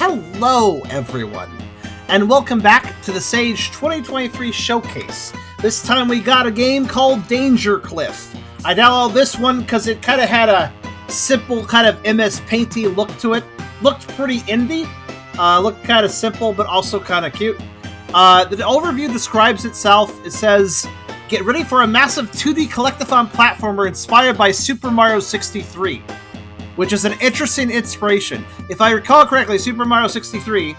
Hello, everyone, and welcome back to the Sage 2023 Showcase. This time we got a game called Danger Cliff. I downloaded this one because it kind of had a simple kind of MS Painty look to it. Looked pretty indie, looked kind of simple, but also kind of cute. The overview describes itself. It says, get ready for a massive 2D collectathon platformer inspired by Super Mario 63. Which is an interesting inspiration. If I recall correctly, Super Mario 63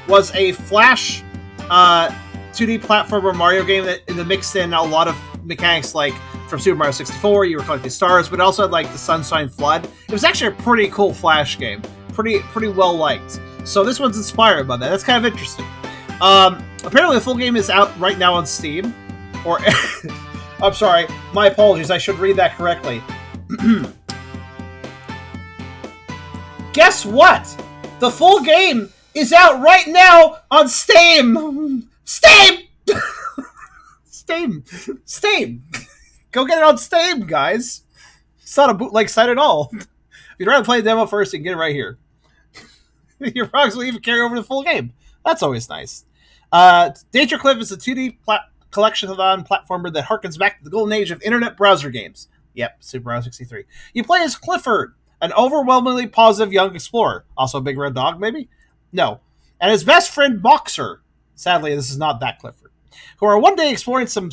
was a Flash 2D platformer Mario game that mixed in a lot of mechanics like from Super Mario 64, you were collecting stars, but it also had like the Sunshine Flood. It was actually a pretty cool Flash game. Pretty well liked. So this one's inspired by that. That's kind of interesting. Apparently the full game is out right now on Steam. Or, I'm sorry, my apologies, I should read that correctly. Guess what? The full game is out right now on Steam! Steam! Steam! Go get it on Steam, guys! It's not a bootleg site at all. If you'd rather play the demo first, you can get it right here. Your progress will even carry over the full game. That's always nice. Danger Cliff is a 2D collection-a-thon platformer that harkens back to the golden age of internet browser games. Yep, Super Mario 63. You play as Clifford, an overwhelmingly positive young explorer. Also a big red dog, maybe? No. And his best friend, Boxer. Sadly, this is not that Clifford. Who are one day exploring some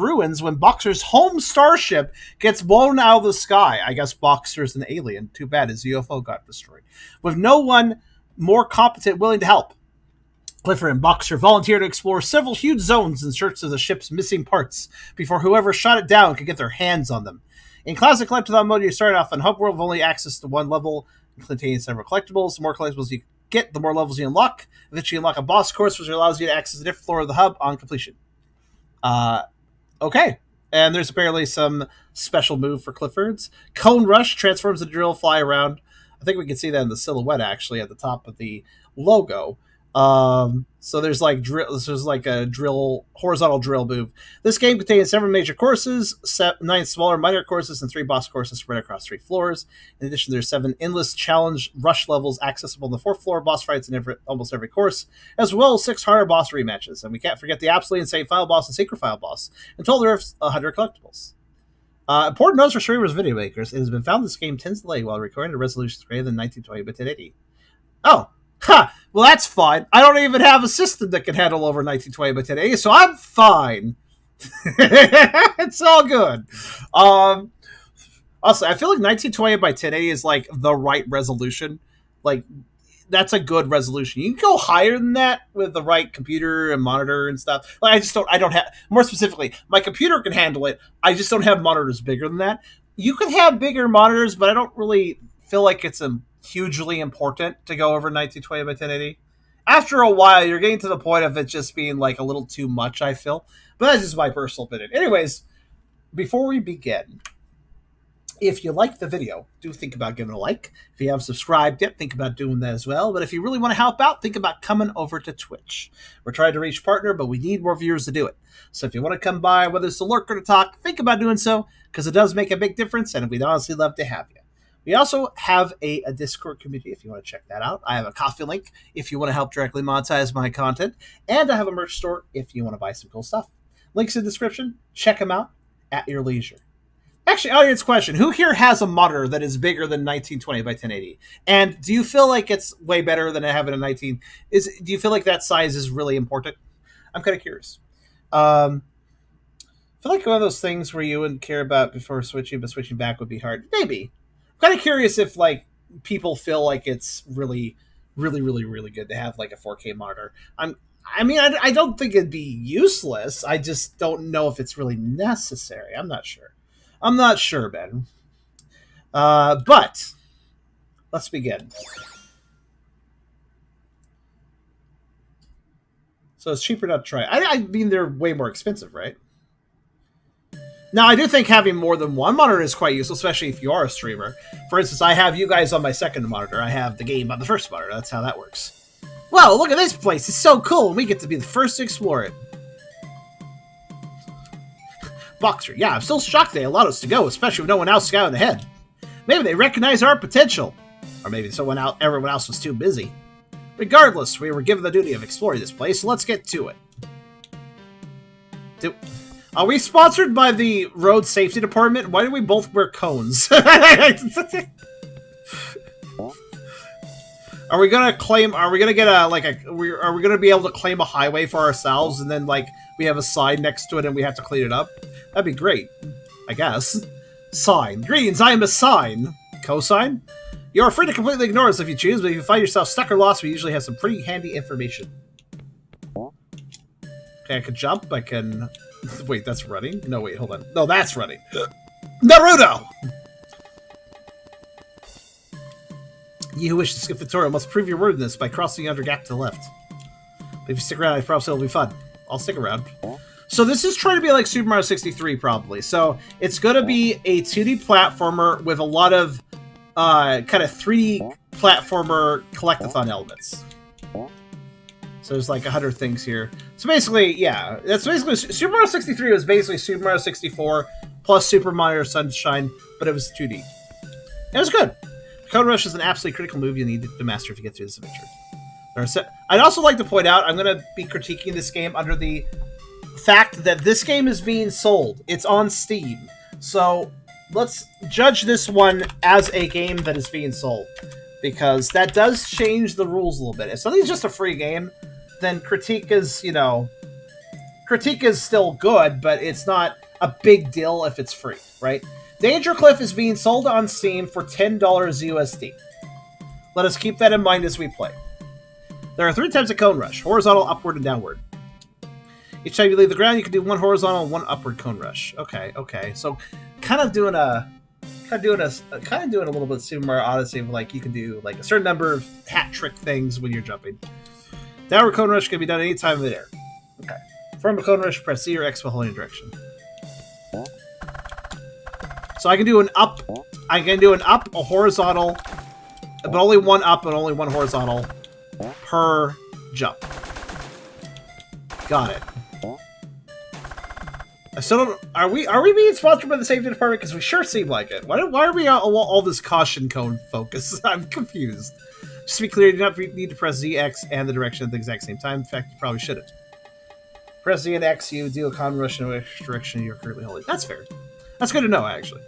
ruins when Boxer's home starship gets blown out of the sky. I guess Boxer's an alien. Too bad his UFO got destroyed. With no one more competent willing to help. Clifford and Boxer volunteer to explore several huge zones in search of the ship's missing parts before whoever shot it down could get their hands on them. In classic collectathon mode, you start off in Hub World with only access to one level, containing several collectibles. The more collectibles you get, the more levels you unlock. Eventually, you unlock a boss course, which allows you to access a different floor of the hub on completion. Okay. And there's apparently some special move for Cliffords. Cone Rush transforms the drill, fly around. I think we can see that in the silhouette, actually, at the top of the logo. So there's like a horizontal drill move. This game contains 7 major courses, 9 smaller minor courses, and 3 boss courses spread across 3 floors. In addition, there's 7 endless challenge rush levels accessible on the 4th floor, boss fights in almost every course, as well as 6 harder boss rematches. And we can't forget the absolutely insane final boss and secret final boss. In total, there are 100 collectibles. Important notes for streamers and video makers. It has been found this game tends to delay while recording a resolution greater than 1920 by 1080. Oh. Ha! Well, that's fine. I don't even have a system that can handle over 1920 by 1080, so I'm fine. It's all good. Also, I feel like 1920 by 1080 is like the right resolution. Like, that's a good resolution. You can go higher than that with the right computer and monitor and stuff. Like, I don't have, more specifically, my computer can handle it. I just don't have monitors bigger than that. You can have bigger monitors, but I don't really feel like it's hugely important to go over 1920 by 1080. After a while, you're getting to the point of it just being like a little too much, I feel. But that's just my personal opinion. Anyways, before we begin, if you like the video, do think about giving a like. If you haven't subscribed yet, think about doing that as well. But if you really want to help out, think about coming over to Twitch. We're trying to reach partner, but we need more viewers to do it. So if you want to come by, whether it's to lurk or to talk, think about doing so, because it does make a big difference, and we'd honestly love to have you. We also have a Discord community if you want to check that out. I have a Ko-fi link if you want to help directly monetize my content. And I have a merch store if you want to buy some cool stuff. Links in the description. Check them out at your leisure. Actually, audience question. Who here has a monitor that is bigger than 1920 by 1080? And do you feel like it's way better than having a 19? Do you feel like that size is really important? I'm kind of curious. I feel like one of those things where you wouldn't care about before switching, but switching back would be hard. Maybe. Kind of curious if like people feel like it's really good to have like a 4K monitor. I don't think it'd be useless. I just don't know if it's really necessary. I'm not sure, Ben. But let's begin. So it's cheaper not to try. I mean, they're way more expensive, right? Now, I do think having more than one monitor is quite useful, especially if you are a streamer. For instance, I have you guys on my second monitor. I have the game on the first monitor. That's how that works. Whoa, look at this place. It's so cool, and we get to be the first to explore it. Boxer, yeah, I'm still shocked they allowed us to go, especially with no one else scouting ahead. Maybe they recognize our potential. Or maybe everyone else was too busy. Regardless, we were given the duty of exploring this place, so let's get to it. Are we sponsored by the Road Safety Department? Why do we both wear cones? Are we gonna claim? Are we gonna get a like a? Are we gonna be able to claim a highway for ourselves, and then like we have a sign next to it, and we have to clean it up? That'd be great, I guess. Sign. Greetings, I am a sign. Cosign. You are free to completely ignore us if you choose, but if you find yourself stuck or lost, we usually have some pretty handy information. Okay, I can jump. I can. Wait, that's running? No, wait, hold on. No, that's running. Naruto! You who wish to skip the tutorial must prove your worthiness by crossing the under gap to the left. But if you stick around, I promise it'll be fun. I'll stick around. So this is trying to be like Super Mario 63, probably. So it's going to be a 2D platformer with a lot of kind of 3D platformer collectathon elements. So there's like 100 things here. So basically, yeah, that's basically Super Mario 63 was basically Super Mario 64 plus Super Mario Sunshine, but it was 2D. It was good. Cone Rush is an absolutely critical move you need to master if you get through this adventure. I'd also like to point out, I'm going to be critiquing this game under the fact that this game is being sold. It's on Steam. So let's judge this one as a game that is being sold, because that does change the rules a little bit. If something's just a free game, then critique is, you know, critique is still good, but it's not a big deal if it's free, right? Danger Cliff is being sold on Steam for $10 USD. Let us keep that in mind as we play. There are 3 types of Cone Rush: horizontal, upward, and downward. Each time you leave the ground, you can do 1 horizontal and 1 upward Cone Rush. Okay, okay. So, kind of doing a little bit of Super Mario Odyssey, like you can do like a certain number of hat trick things when you're jumping. Downward Cone Rush can be done any time in midair. Okay. From a Cone Rush, press C or X while holding direction. So I can do an up. I can do an up, a horizontal, but only 1 up and only 1 horizontal per jump. Got it. I still don't. Are we being sponsored by the safety department? Because we sure seem like it. Why are we all this caution cone focus? I'm confused. Just to be clear, you do not need to press Z, X, and the direction at the exact same time. In fact, you probably shouldn't. Press Z and X, you do a Cone Rush in which direction you're currently holding. That's fair. That's good to know, actually.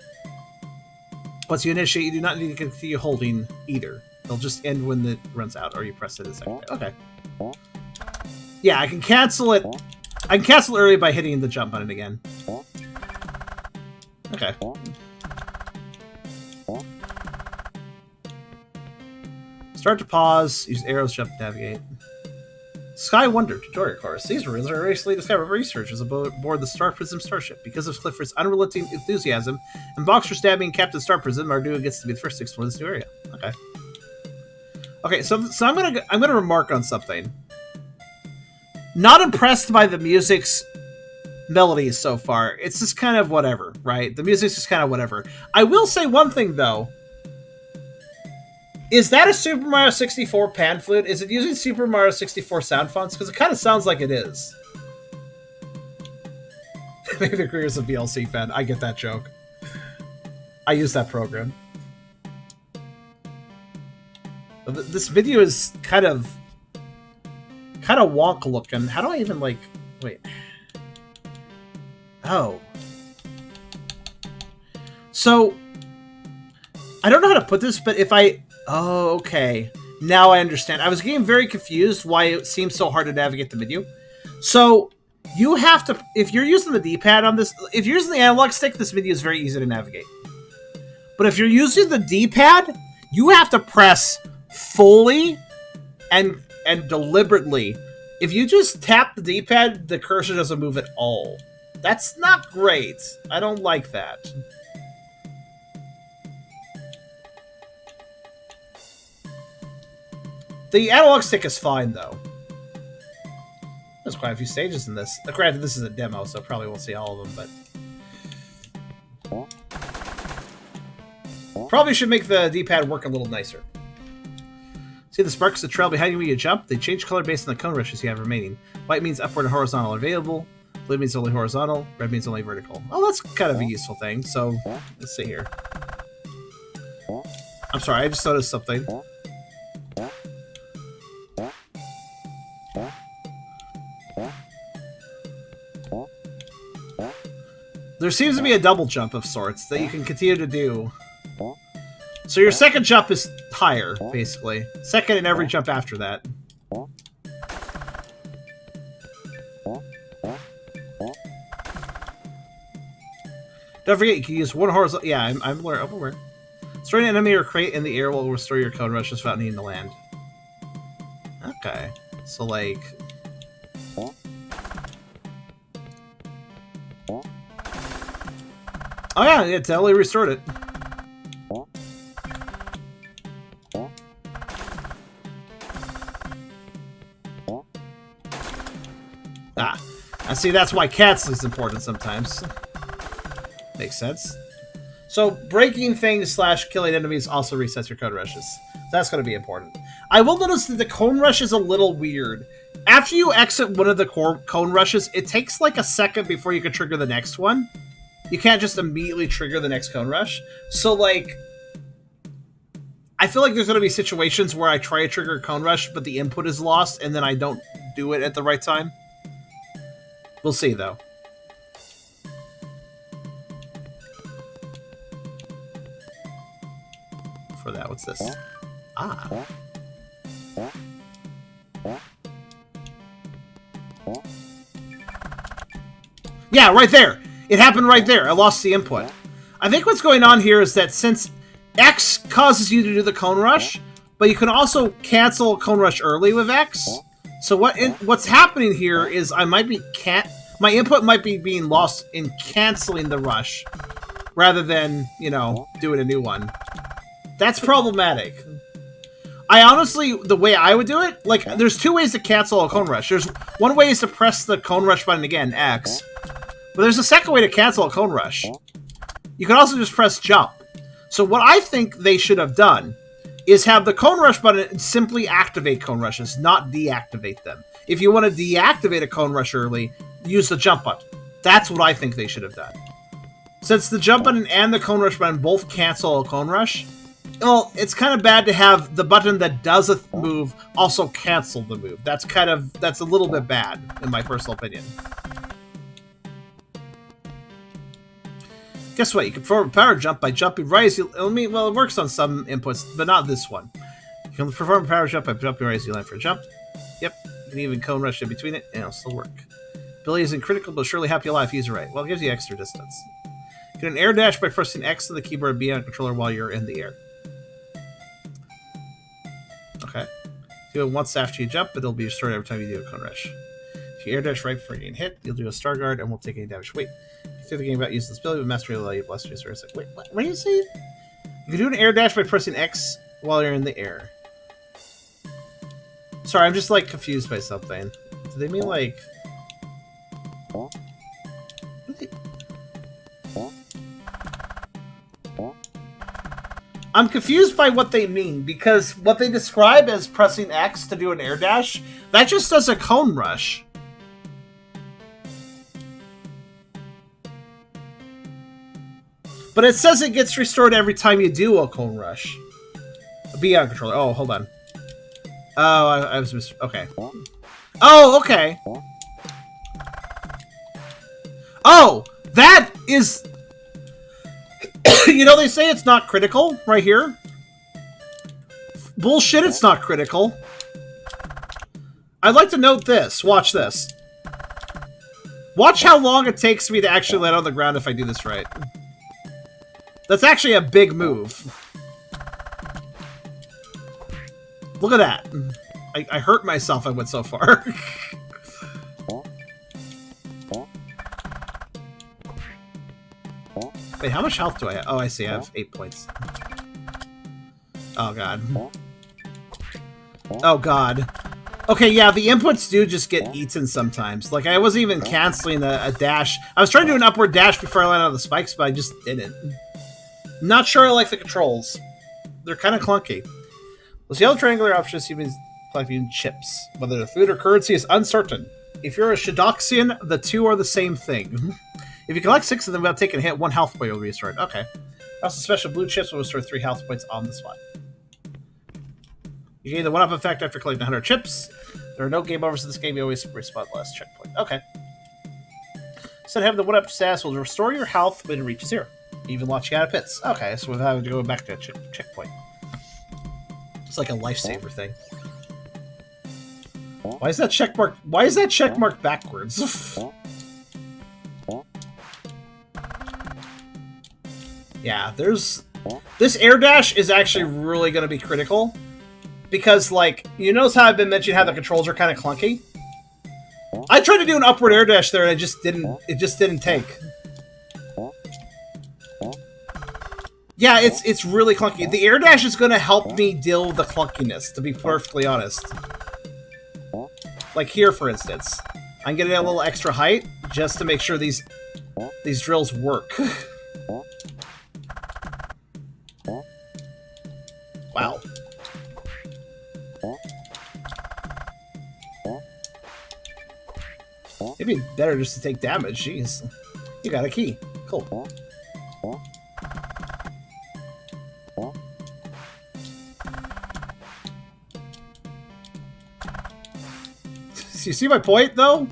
Once you initiate, you do not need to continue holding either. They'll just end when it runs out, or you press it a second. Okay. Yeah, I can cancel it. I can cancel it early by hitting the jump button again. Okay. Start to pause. Use arrows, jump, navigate. Sky Wonder tutorial course. These rules are recently discovered by researchers aboard the Star Prism starship. Because of Clifford's unrelenting enthusiasm and Boxer stabbing Captain Star Prism, our duo gets to be the first to explore this new area. Okay. Okay, so I'm gonna remark on something. Not impressed by the music's melodies so far. It's just kind of whatever, right? The music's just kind of whatever. I will say one thing though. Is that a Super Mario 64 pan flute? Is it using Super Mario 64 sound fonts? Because it kind of sounds like it is. Maybe the career is a VLC fan. I get that joke. I use that program. This video is kind of wonk looking. How do I even like... Wait. Oh. So, I don't know how to put this, but if I... Oh, okay. Now I understand. I was getting very confused why it seems so hard to navigate the menu. So, you have to... If you're using the D-pad on this... If you're using the analog stick, this menu is very easy to navigate. But if you're using the D-pad, you have to press fully and deliberately. If you just tap the D-pad, the cursor doesn't move at all. That's not great. I don't like that. The analog stick is fine, though. There's quite a few stages in this. Granted, this is a demo, so probably won't see all of them, but... Probably should make the D-pad work a little nicer. See the sparks that trail behind you when you jump? They change color based on the cone rushes you have remaining. White means upward and horizontal are available. Blue means only horizontal. Red means only vertical. Oh, that's kind of a useful thing. So, let's see here. I'm sorry, I just noticed something. There seems to be a double jump of sorts that you can continue to do. So your second jump is higher, basically. Second and every jump after that. Don't forget, you can use one horizontal... Yeah, I'm aware. Destroy an enemy or crate in the air will restore your cone rushes without needing to land. Okay. So, like... Oh yeah, it totally restored it. Ah, I see. That's why canceling is important sometimes. Makes sense. So breaking things / killing enemies also resets your cone rushes. That's going to be important. I will notice that the cone rush is a little weird. After you exit one of the cone rushes, it takes like a second before you can trigger the next one. You can't just immediately trigger the next cone rush. So, like, I feel like there's going to be situations where I try to trigger a cone rush, but the input is lost, and then I don't do it at the right time. We'll see, though. For that, what's this? Ah. Yeah, right there! It happened right there. I lost the input. I think what's going on here is that since X causes you to do the cone rush, but you can also cancel cone rush early with X. So what's happening here is I might be my input might be being lost in canceling the rush rather than, you know, doing a new one. That's problematic. I honestly, the way I would do it, like, there's two ways to cancel a cone rush. There's one way is to press the cone rush button again, X. But there's a second way to cancel a cone rush. You can also just press jump. So what I think they should have done is have the cone rush button simply activate cone rushes, not deactivate them. If you want to deactivate a cone rush early, use the jump button. That's what I think they should have done. Since the jump button and the cone rush button both cancel a cone rush, well, it's kind of bad to have the button that does a move also cancel the move. That's a little bit bad, in my personal opinion. Guess what? You can perform a power jump by jumping right as you... well, it works on some inputs, but not this one. You can perform a power jump by jumping right as you land for a jump. Yep. You can even cone rush in between it, and it'll still work. Ability isn't critical, but surely help you a lot if you use it right. Well, it gives you extra distance. You can air dash by pressing X on the keyboard and B on the controller while you're in the air. Okay. Do it once after you jump, but it'll be restored every time you do a cone rush. If you air dash right before getting hit, you'll do a star guard and won't take any damage. Wait. If you're thinking about using this ability, but mastery will allow you to blast your like, wait, what are you saying? You can do an air dash by pressing X while you're in the air. Sorry, I'm just like confused by something. Do they mean like... I'm confused by what they mean, because what they describe as pressing X to do an air dash, that just does a cone rush. But it says it gets restored every time you do a cone rush. Be on controller. Oh, hold on. Oh, I was... Okay. Oh, okay. Oh, that is... You know, they say it's not critical right here. Bullshit, it's not critical. I'd like to note this. Watch this. Watch how long it takes me to actually land on the ground if I do this right. That's actually a big move. Look at that. I hurt myself I went so far. Wait, how much health do I have? Oh, I see. I have 8 points. Oh, God. Oh, God. Okay, yeah, the inputs do just get eaten sometimes. Like, I wasn't even canceling a dash. I was trying to do an upward dash before I landed on the spikes, but I just didn't. Not sure I like the controls. They're kind of clunky. Those yellow triangular options you mean collecting chips. Whether the food or currency is uncertain. If you're a Shidoxian, the two are the same thing. If you collect 6 of them without taking a hit, 1 health point will be restored. Okay. Also, special blue chips will restore 3 health points on the spot. You gain the 1-up effect after collecting 100 chips. There are no game overs in this game. You always respawn the last checkpoint. Okay. Instead of having the 1-up status will restore your health when it reaches 0. Even launching out of pits. Okay, so we're having to go back to a checkpoint. It's like a lifesaver thing. Why is that check mark? Why is that check mark backwards? Yeah, there's... This air dash is actually really going to be critical. Because, like, you notice how I've been mentioning how the controls are kind of clunky? I tried to do an upward air dash there and it just didn't take. Yeah, it's really clunky. The air dash is going to help me deal with the clunkiness, to be perfectly honest. Like here, for instance. I'm getting a little extra height just to make sure these drills work. Wow. It'd be better just to take damage. Jeez. You got a key. Cool. You see my point, though?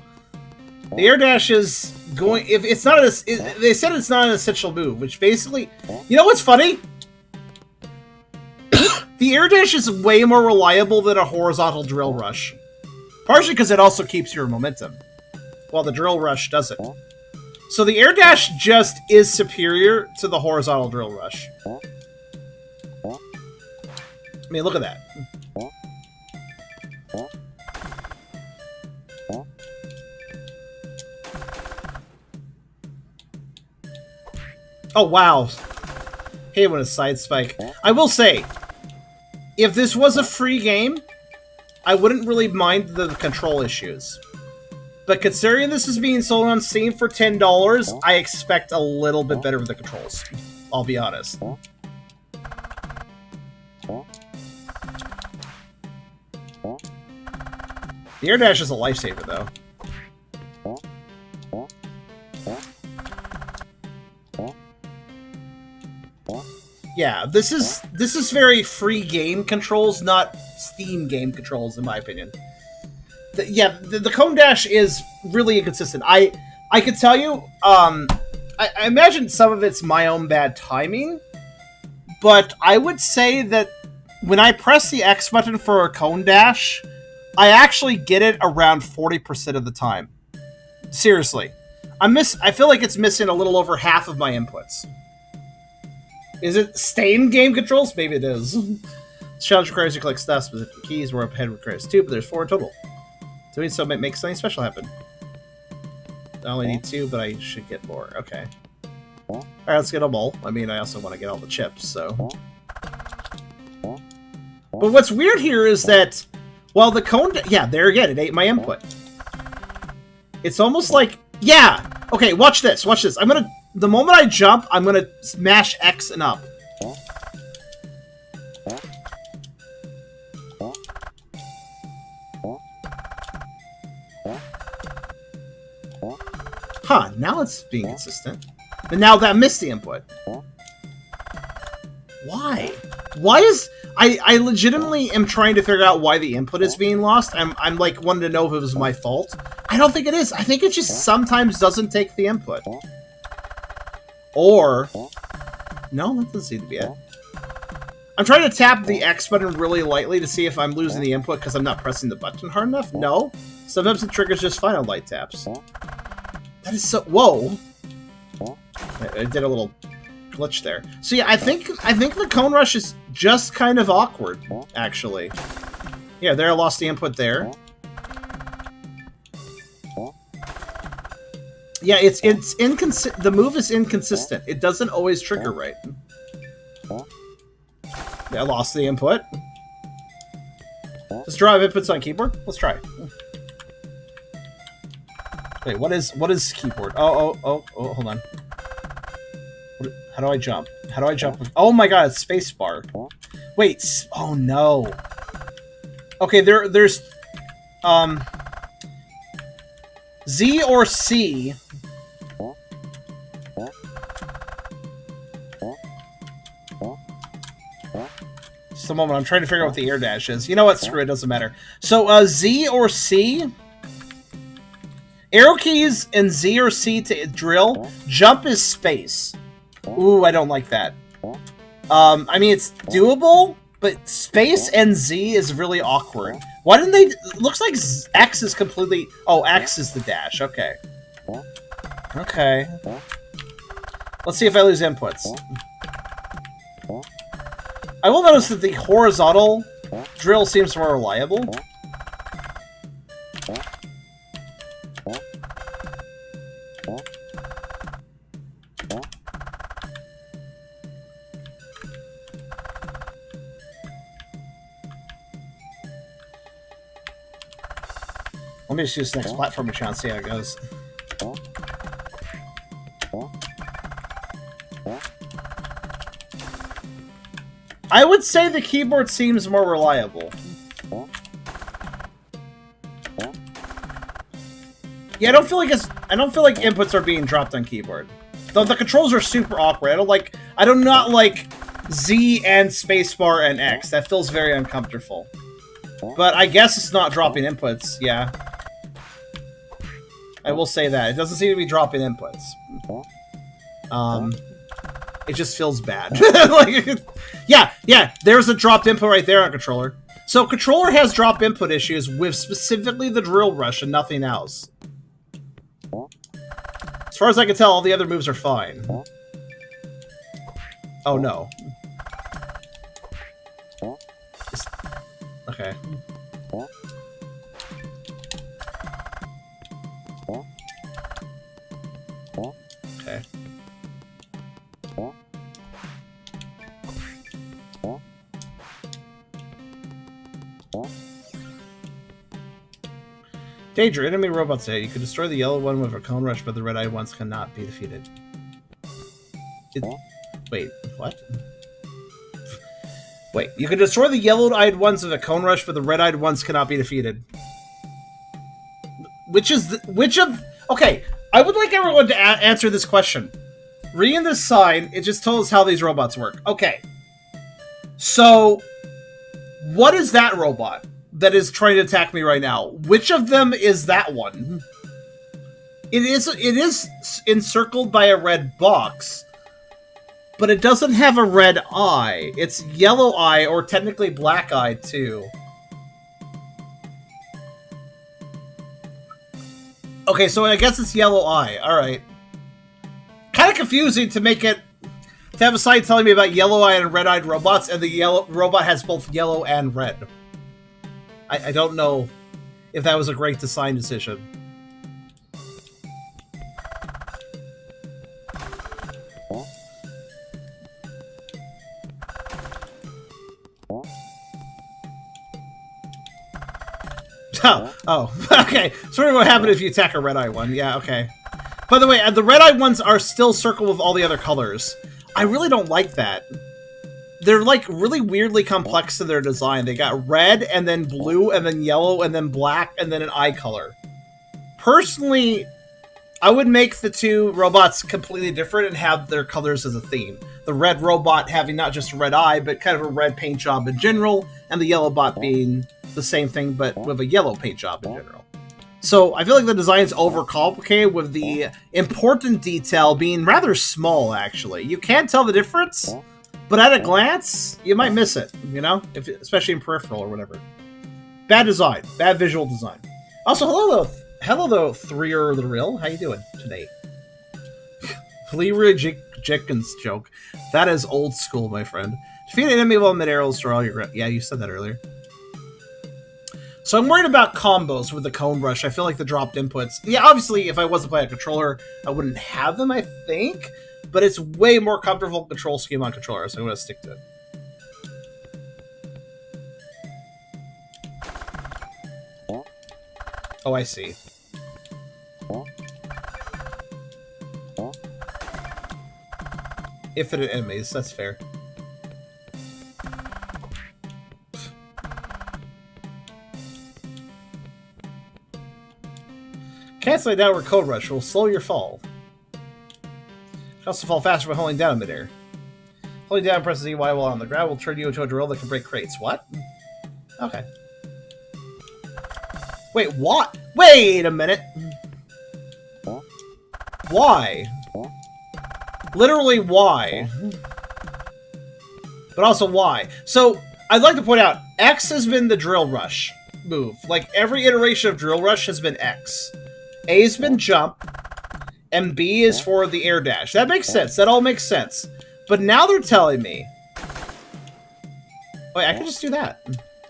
The air dash is going... If it's not they said it's not an essential move, which basically... You know what's funny? The air dash is way more reliable than a horizontal drill rush. Partially because it also keeps your momentum, while the drill rush doesn't. So the air dash just is superior to the horizontal drill rush. I mean, look at that. Oh, wow. Hey, when a side spike. I will say, if this was a free game, I wouldn't really mind the control issues. But considering this is being sold on Steam for $10, I expect a little bit better with the controls. I'll be honest. The air dash is a lifesaver, though. Yeah, this is very free game controls, not Steam game controls, in my opinion. The cone dash is really inconsistent. I could tell you, I imagine some of it's my own bad timing, but I would say that when I press the X button for a cone dash, I actually get it around 40% of the time. Seriously. I feel like it's missing a little over half of my inputs. Is it Stain game controls? Maybe it is. This challenge requires you to collect stuff, specific keys, where up ahead requires 2, but there's 4 in total. Doing so might make something special happen. I only need 2, but I should get more. Okay. Alright, let's get them all. I mean, I also want to get all the chips, so... But what's weird here is that, while the cone... Yeah, there again, it ate my input. It's almost like... Yeah! Okay, watch this, watch this. I'm gonna... The moment I jump, I'm gonna smash X and up. Huh, now it's being consistent. But now that missed the input. Why? Why is... I legitimately am trying to figure out why the input is being lost. I'm like wanting to know if it was my fault. I don't think it is. I think it just sometimes doesn't take the input. Or... No, that doesn't seem to be it. I'm trying to tap the X button really lightly to see if I'm losing the input because I'm not pressing the button hard enough. No. Sometimes it triggers just fine on light taps. That is so... Whoa! I did a little glitch there. So yeah, I think the cone rush is just kind of awkward, actually. Yeah, there I lost the input there. Yeah, it's inconsistent. The move is inconsistent. It doesn't always trigger right. Yeah, I lost the input. Let's draw inputs on keyboard. Let's try. Wait, what is keyboard? Oh, hold on. How do I jump? How do I jump? Oh my god, it's spacebar. Wait, oh no. Okay, there's Z or C. Just a moment, I'm trying to figure out what the air dash is. You know what? Screw it, doesn't matter. So, Z or C Arrow keys and Z or C to drill. Jump is space. Ooh, I don't like that. I mean, it's doable, but space and Z is really awkward. Why didn't they... Looks like X is completely... Oh, X is the dash. Okay. Okay. Let's see if I lose inputs. I will notice that the horizontal drill seems more reliable. Let me just use the next platform to see how it goes. I would say the keyboard seems more reliable. Yeah, I don't feel like inputs are being dropped on keyboard. Though the controls are super awkward. I do not like Z and spacebar and X. That feels very uncomfortable. But I guess it's not dropping inputs, yeah. I will say that. It doesn't seem to be dropping inputs. It just feels bad. Yeah, there's a dropped input right there on controller. So controller has drop input issues with specifically the drill rush and nothing else. As far as I can tell, all the other moves are fine. Oh no. Okay. Okay. Danger, enemy robots hit. You can destroy the yellow one with a cone rush, but the red-eyed ones cannot be defeated. Wait, what? Wait, you can destroy the yellow-eyed ones with a cone rush, but the red-eyed ones cannot be defeated. Which of... Okay, I would like everyone to answer this question. Reading this sign, it just tells us how these robots work. Okay. So, what is that robot that is trying to attack me right now? Which of them is that one? It is encircled by a red box, but it doesn't have a red eye. It's yellow eye, or technically black eye, too. Okay, so I guess it's yellow eye. Alright. Kind of confusing to make it... To have a sign telling me about yellow-eyed and red-eyed robots, and the yellow robot has both yellow and red. I don't know if that was a great design decision. Oh, okay. Sort of what happened if you attack a red-eye one. Yeah, okay. By the way, the red-eye ones are still circled with all the other colors. I really don't like that. They're, like, really weirdly complex in their design. They got red, and then blue, and then yellow, and then black, and then an eye color. Personally, I would make the two robots completely different and have their colors as a theme. The red robot having not just a red eye, but kind of a red paint job in general, and the yellow bot being the same thing, but with a yellow paint job in general. So, I feel like the design's overcomplicated, with the important detail being rather small, actually. You can't tell the difference, but at a glance, you might miss it, you know? Especially in peripheral or whatever. Bad design. Bad visual design. Also, hello though, Threer the Real. How you doing today? Leroy Jenkins joke. That is old school, my friend. Defeat an enemy while mid-air will destroy all your... Yeah, you said that earlier. So I'm worried about combos with the cone rush. I feel like the dropped inputs... Yeah, obviously, if I wasn't playing a controller, I wouldn't have them, I think. But it's way more comfortable control scheme on controller, so I'm going to stick to it. Oh, I see. Infinite enemies, that's fair. Canceling downward code rush will slow your fall. You can also fall faster by holding down midair. Holding down and pressing ZY while on the ground will turn you into a drill that can break crates. What? Okay. Wait, what? Wait a minute! Why? Literally, why? But also, why? So, I'd like to point out, X has been the Drill Rush move. Like, every iteration of Drill Rush has been X. A's been jump, and B is for the air dash. That makes sense. That all makes sense. But now they're telling me... Wait, I can just do that.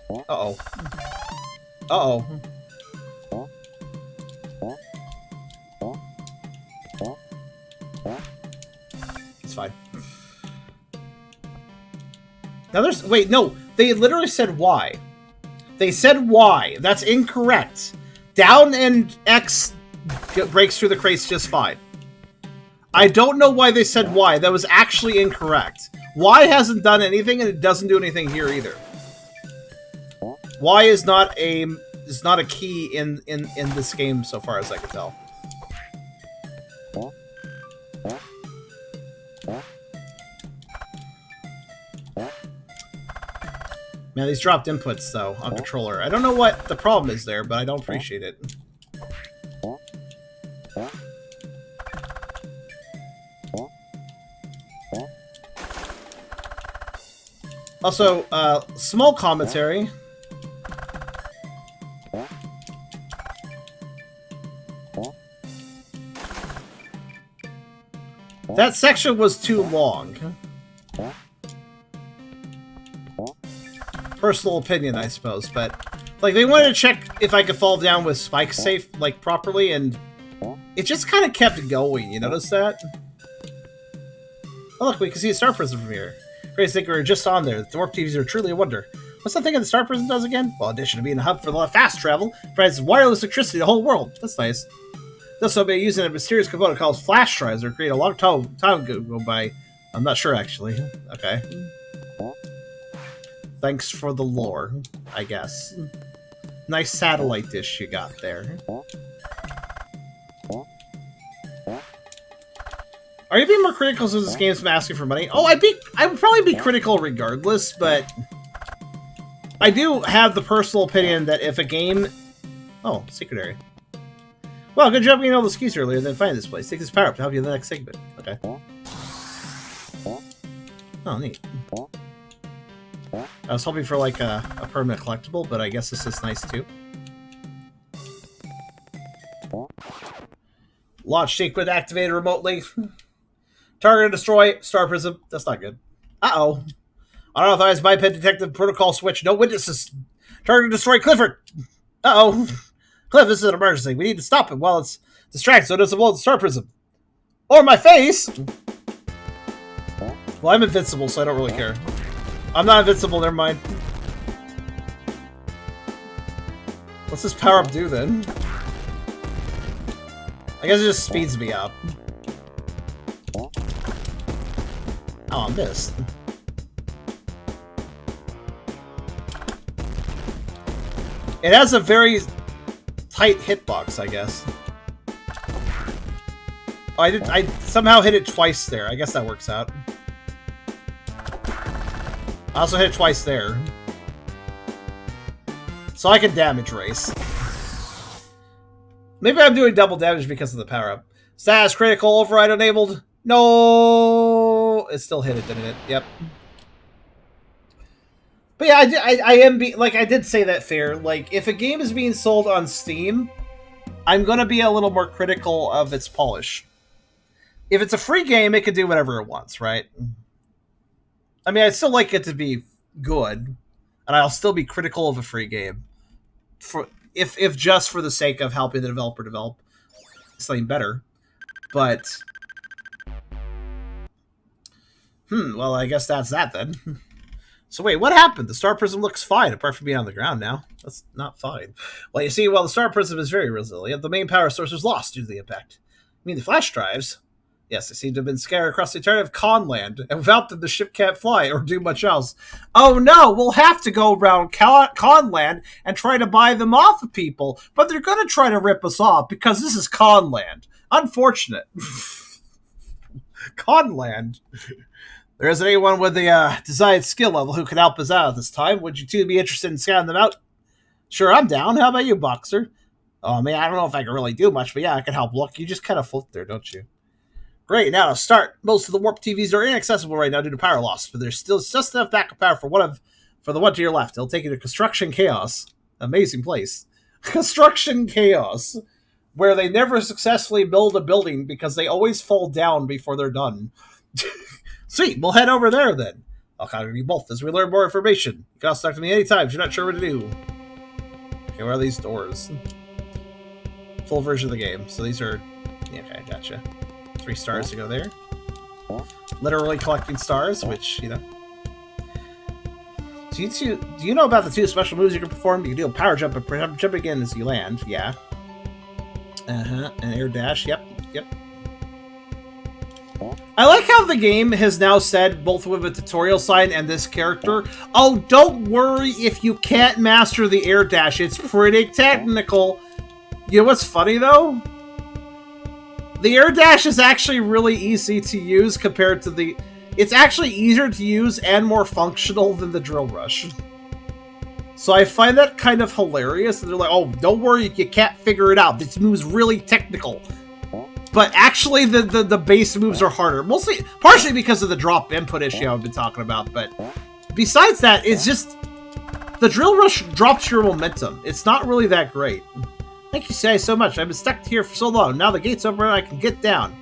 Uh-oh. Uh-oh. It's fine. Now there's... Wait, no. They literally said Y. They said Y. That's incorrect. Down and X breaks through the crates just fine. I don't know why they said Y. That was actually incorrect. Y hasn't done anything, and it doesn't do anything here either. Y is not a key in this game so far as I can tell. Man, these dropped inputs, though, on controller. I don't know what the problem is there, but I don't appreciate it. Also, small commentary. That section was too long. Personal opinion, I suppose, but like they wanted to check if I could fall down with spikes safe, like properly, and it just kind of kept going. You notice that? Oh look, we can see a star prism from here. Greatest thing, we're just on there. The warp TVs are truly a wonder. What's that thing the star prism does again? Well, in addition to being a hub for the fast travel, provides wireless electricity to the whole world. That's nice. This will be using a mysterious component called flash drives, or created a long time ago by. I'm not sure actually. Okay. Thanks for the lore, I guess. Nice satellite dish you got there. Are you being more critical since this game's been asking for money? Oh, I would probably be critical regardless, but I do have the personal opinion that if a game... Oh, secret area. Well, good job getting all those keys earlier, then find this place. Take this power up to help you in the next segment. Okay. Oh, neat. I was hoping for like a permanent collectible, but I guess this is nice too. Launch sequence activated remotely. Target destroy Star Prism. That's not good. Uh-oh. Unauthorized biped detective protocol switch. No witnesses. Target destroy Clifford. Uh-oh. Cliff, this is an emergency. We need to stop it while it's distracted so it doesn't blow the Star Prism. Or my face! Well, I'm invincible, so I don't really care. I'm not invincible, never mind. What's this power-up do, then? I guess it just speeds me up. Oh, I missed. It has a very tight hitbox, I guess. Oh, I somehow hit it twice there. I guess that works out. I also hit it twice there. So I can damage race. Maybe I'm doing double damage because of the power-up. Status critical override enabled. No, it still hit it, didn't it? Yep. But yeah, I did say that fair. Like, if a game is being sold on Steam, I'm gonna be a little more critical of its polish. If it's a free game, it can do whatever it wants, right? I mean, I'd still like it to be good, and I'll still be critical of a free game, if just for the sake of helping the developer develop something better. But, well, I guess that's that then. So wait, what happened? The Star Prism looks fine, apart from being on the ground now. That's not fine. Well, you see, while the Star Prism is very resilient, the main power source was lost due to the impact. I mean, the flash drives? Yes, they seem to have been scattered across the entirety of Conland, and without them, the ship can't fly or do much else. Oh no, we'll have to go around Conland and try to buy them off of people, but they're going to try to rip us off because this is Conland. Unfortunate. Conland. There isn't anyone with the desired skill level who can help us out at this time. Would you two be interested in scouting them out? Sure, I'm down. How about you, Boxer? Oh, man, I don't know if I can really do much, but yeah, I can help. Look, you just kind of float there, don't you? Great, now to start. Most of the warp TVs are inaccessible right now due to power loss, but there's still just enough backup power for the one to your left. It'll take you to Construction Chaos. Amazing place. Construction Chaos, where they never successfully build a building because they always fall down before they're done. Sweet, we'll head over there then. I'll contact you both as we learn more information. You can also talk to me anytime if you're not sure what to do. Okay, where are these doors? Full version of the game. So these are... Yeah, okay, gotcha. 3 stars to go there. Literally collecting stars, which, you know... Do you know about the 2 special moves you can perform? You can do a power jump and jump again as you land. Yeah. An air dash. Yep. I like how the game has now said, both with a tutorial sign and this character, oh, don't worry if you can't master the air dash. It's pretty technical. You know what's funny, though? The air dash is actually really easy to use compared to the... It's actually easier to use and more functional than the drill rush. So I find that kind of hilarious. They're like, oh, don't worry if you can't figure it out. This move's really technical. But actually, the base moves are harder. Mostly, partially because of the drop input issue I've been talking about. But besides that, it's just... The drill rush drops your momentum. It's not really that great. Thank you, Sai, so much. I've been stuck here for so long. Now the gate's open and I can get down.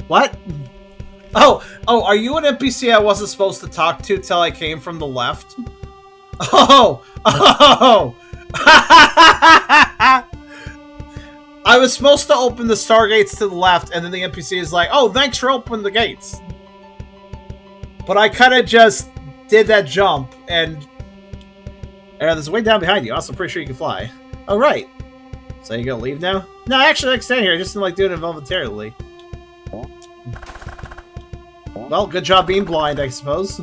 What? Oh, are you an NPC I wasn't supposed to talk to till I came from the left? Oh! I was supposed to open the stargates to the left, and then the NPC is like, oh, thanks for opening the gates. But I kind of just did that jump, and... there's a way down behind you. Also, pretty sure you can fly. Oh, right. So you gonna leave now? No, actually, I can stay here. I just didn't like doing it voluntarily. Well, good job being blind, I suppose.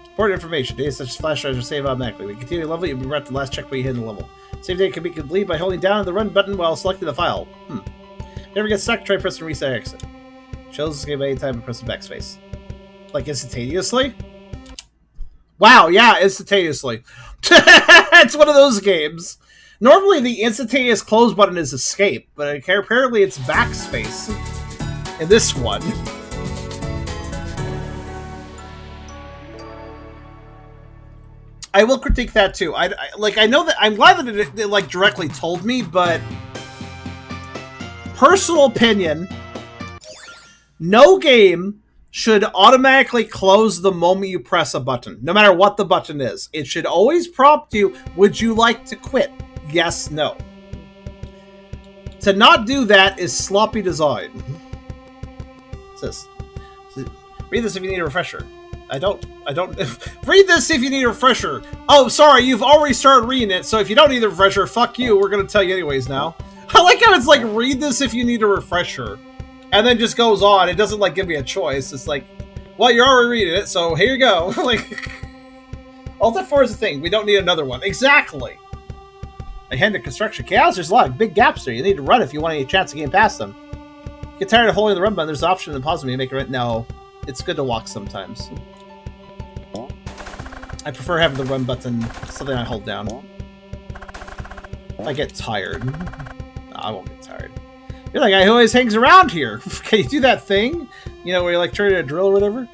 Important information. Data such as flash drives are saved automatically. When you continue to level, you'll be brought to the last checkpoint you hit in the level. Save data can be completed by holding down the run button while selecting the file. Never get stuck, try pressing reset exit. Shows escape any time and press the backspace. Like instantaneously? Wow, yeah, instantaneously. It's one of those games. Normally the instantaneous close button is escape, but apparently it's backspace in this one. I will critique that too. I know that I'm glad that it like directly told me, but personal opinion, no game should automatically close the moment you press a button, no matter what the button is. It should always prompt you, would you like to quit? Yes, no. To not do that is sloppy design. What's this? Read this if you need a refresher. I don't... Read this if you need a refresher. Oh, sorry, you've already started reading it, so if you don't need a refresher, fuck you, we're gonna tell you anyways now. I like how it's like, read this if you need a refresher. And then just goes on. It doesn't like give me a choice. It's like, well, you're already reading it, so here you go. Like, Alt F4 is the thing. We don't need another one. Exactly. I hand to Construction Chaos. There's a lot of big gaps there. You need to run if you want any chance of getting past them. Get tired of holding the run button. There's an option in the pause menu to make it right. No, it's good to walk sometimes. I prefer having the run button something I hold down. If I get tired. No, I won't get tired. You're the guy who always hangs around here. Can you do that thing? You know, where you like turn a drill or whatever?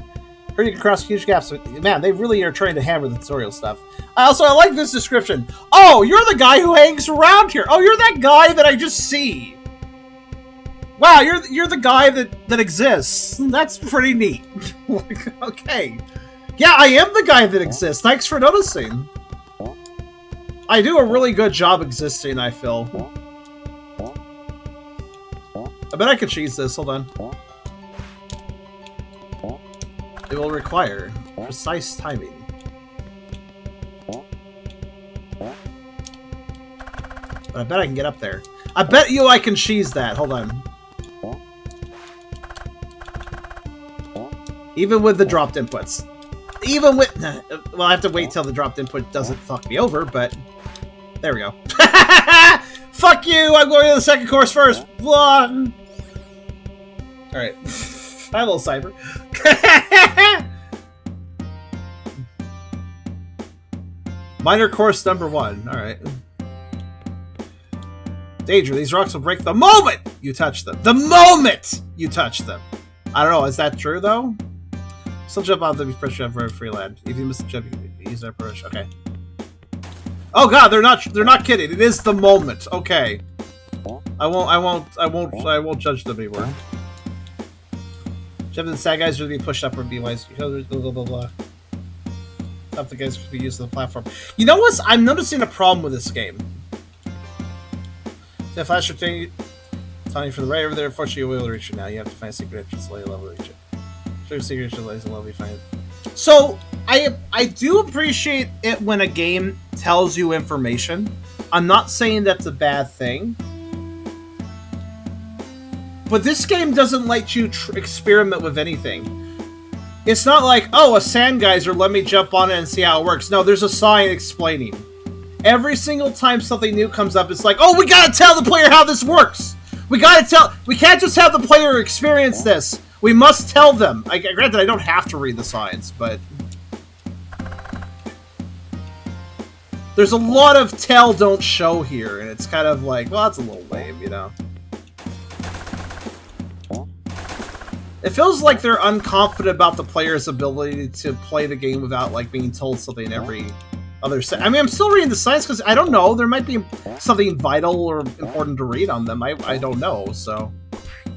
Or you can cross huge gaps. Man, they really are trying to hammer the tutorial stuff. I like this description. Oh, you're the guy who hangs around here. Oh, you're that guy that I just see. Wow, you're the guy that exists. That's pretty neat. Okay. Yeah, I am the guy that exists. Thanks for noticing. I do a really good job existing, I feel. I bet I could cheese this. Hold on. It will require precise timing. But I bet I can get up there. I bet you I can cheese that. Hold on. Even with the dropped inputs. Even with... Well, I have to wait till the dropped input doesn't fuck me over, but... There we go. Fuck you! I'm going to the second course first! Blah. Alright. Hi, little Cyber. Minor course number 1. Alright. Danger, these rocks will break the moment you touch them. The moment you touch them! I don't know, is that true, though? Still jump off the pressure for free land. If you miss the jump, you can use that push. Okay. Oh god, they're not kidding. It is the moment. Okay. I won't judge them anymore. Jump the sad guys will be pushed up or be wise. Blah blah blah blah. Stop the guys to be used on the platform. You know what? I'm noticing a problem with this game. The flash thing telling you for the right over there. Unfortunately, you will reach it now. You have to find a secret entrance level to reach it. Sure, secret entrance level you find. So I do appreciate it when a game tells you information. I'm not saying that's a bad thing. But this game doesn't let you experiment with anything. It's not like, oh, a sand geyser, let me jump on it and see how it works. No, there's a sign explaining. Every single time something new comes up, it's like, oh, we gotta tell the player how this works! We can't just have the player experience this. We must tell them. Granted, I don't have to read the signs, but... There's a lot of tell, don't show here, and it's kind of like, well, that's a little lame, you know? It feels like they're unconfident about the player's ability to play the game without, like, being told something every other set. I mean, I'm still reading the signs because I don't know. There might be something vital or important to read on them. I don't know, so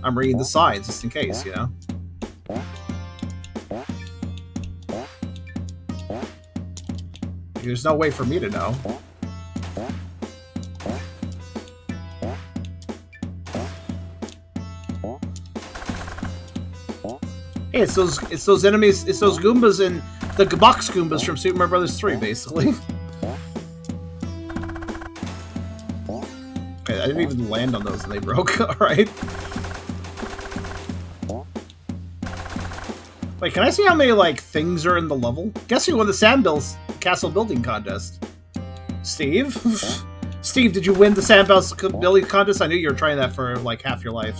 I'm reading the signs just in case, you know? There's no way for me to know. Hey, it's those enemies, it's those Goombas in the box Goombas from Super Mario Bros. 3, basically. Okay, I didn't even land on those and they broke. Alright. Wait, can I see how many, like, things are in the level? Guess who won the Sandbills Castle Building Contest? Steve? Steve, did you win the Sandbills Building Contest? I knew you were trying that for, like, half your life.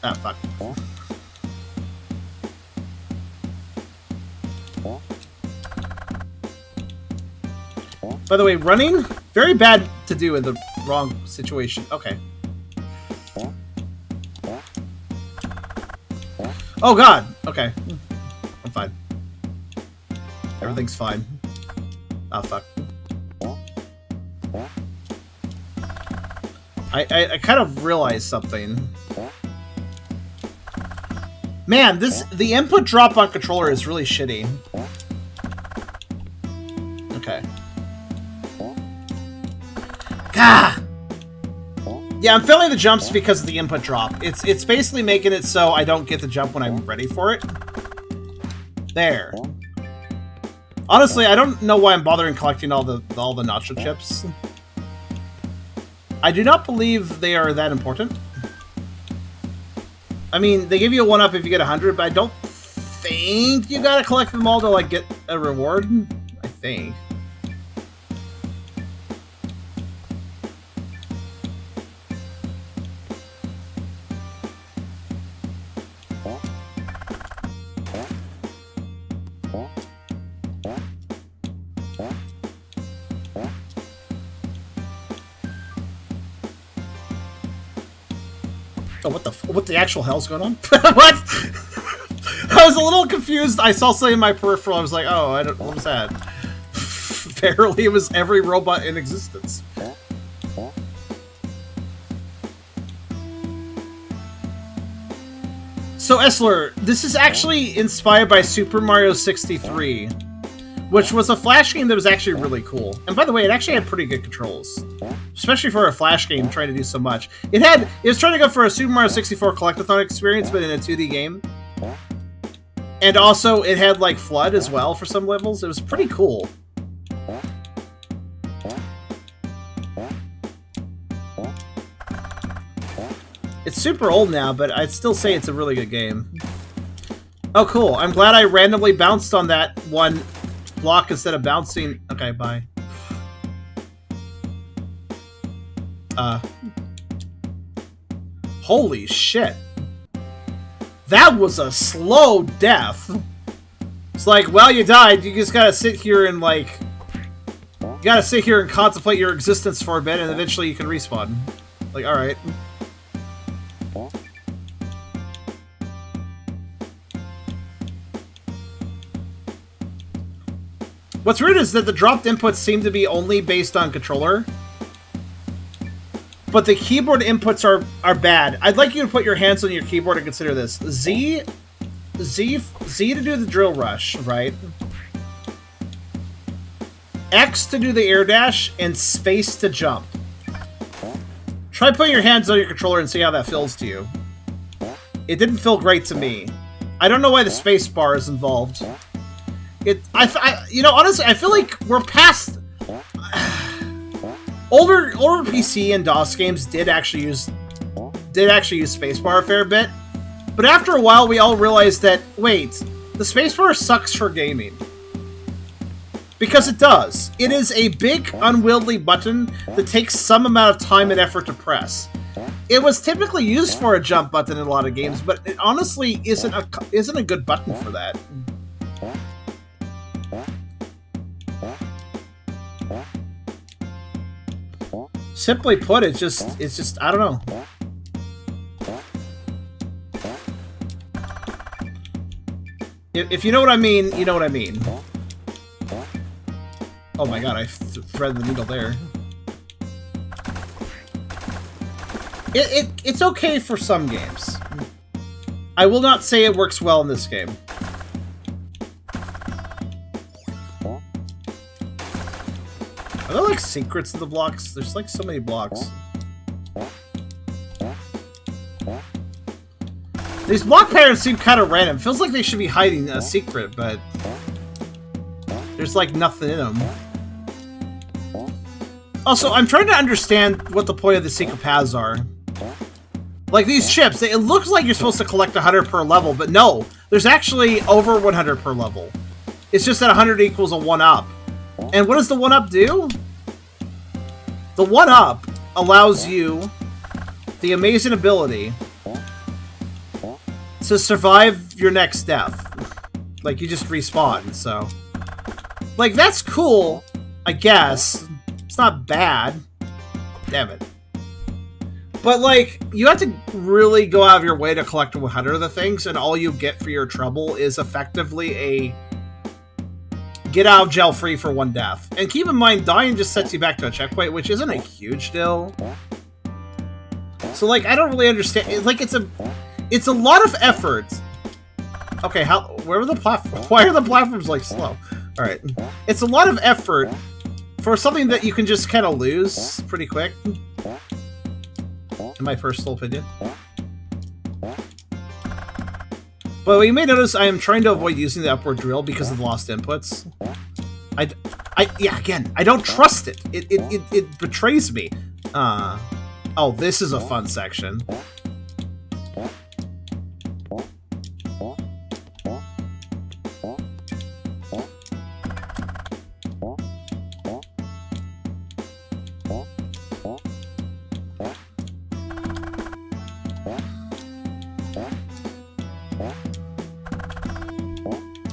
Ah, fuck. By the way, running, very bad to do in the wrong situation. Okay. Oh god! Okay. I'm fine. Everything's fine. Oh, fuck. I kind of realized something. Man, the input drop on controller is really shitty. Okay. Gah! Yeah, I'm failing the jumps because of the input drop. It's basically making it so I don't get the jump when I'm ready for it. There. Honestly, I don't know why I'm bothering collecting all the nacho chips. I do not believe they are that important. I mean, they give you a 1-up if you get 100, but I don't think you gotta collect them all to, like, get a reward. I think. Oh, what the actual hell's going on? What? I was a little confused. I saw something in my peripheral. I was like, oh, what was that? Apparently it was every robot in existence. So, Essler, this is actually inspired by Super Mario 63, which was a Flash game that was actually really cool. And by the way, it actually had pretty good controls. Especially for a Flash game trying to do so much. It was trying to go for a Super Mario 64 Collectathon experience, but in a 2D game. And also, it had, like, Flood as well for some levels. It was pretty cool. super old now, but I'd still say it's a really good game. Oh, cool. I'm glad I randomly bounced on that one block instead of bouncing. Okay, bye. Holy shit. That was a slow death. It's like, well, you died. You just gotta sit here and, like... You gotta sit here and contemplate your existence for a bit, and eventually you can respawn. Like, alright. What's weird is that the dropped inputs seem to be only based on controller. But the keyboard inputs are bad. I'd like you to put your hands on your keyboard and consider this. Z to do the drill rush, right? X to do the air dash, and space to jump. Try putting your hands on your controller and see how that feels to you. It didn't feel great to me. I don't know why the space bar is involved. You know, honestly, I feel like we're past... older PC and DOS games did actually use spacebar a fair bit, but after a while we all realized that, wait, the spacebar sucks for gaming. Because it does. It is a big, unwieldy button that takes some amount of time and effort to press. It was typically used for a jump button in a lot of games, but it honestly isn't a good button for that. Simply put, it's just, I don't know. If you know what I mean, you know what I mean. Oh my god, I threaded the needle there. It's okay for some games. I will not say it works well in this game. Are there like secrets in the blocks? There's like so many blocks. These block patterns seem kind of random. Feels like they should be hiding a secret, but there's like nothing in them. Also, I'm trying to understand what the point of the secret paths are. Like these chips, it looks like you're supposed to collect 100 per level, but no, there's actually over 100 per level. It's just that 100 equals a 1-up. And what does the 1-up do? The 1-up allows you the amazing ability to survive your next death. Like, you just respawn, so... Like, that's cool, I guess. It's not bad. Damn it. But, like, you have to really go out of your way to collect 100 of the things, and all you get for your trouble is effectively a... get out of jail free for 1 death. And keep in mind, dying just sets you back to a checkpoint, which isn't a huge deal. So, like, I don't really understand. Like, it's a lot of effort. Okay, where are the platforms? Why are the platforms, like, slow? Alright. It's a lot of effort for something that you can just kind of lose pretty quick. In my personal opinion. But you may notice I am trying to avoid using the upward drill because of the lost inputs. Yeah, again, I don't trust it. It betrays me. Oh, this is a fun section.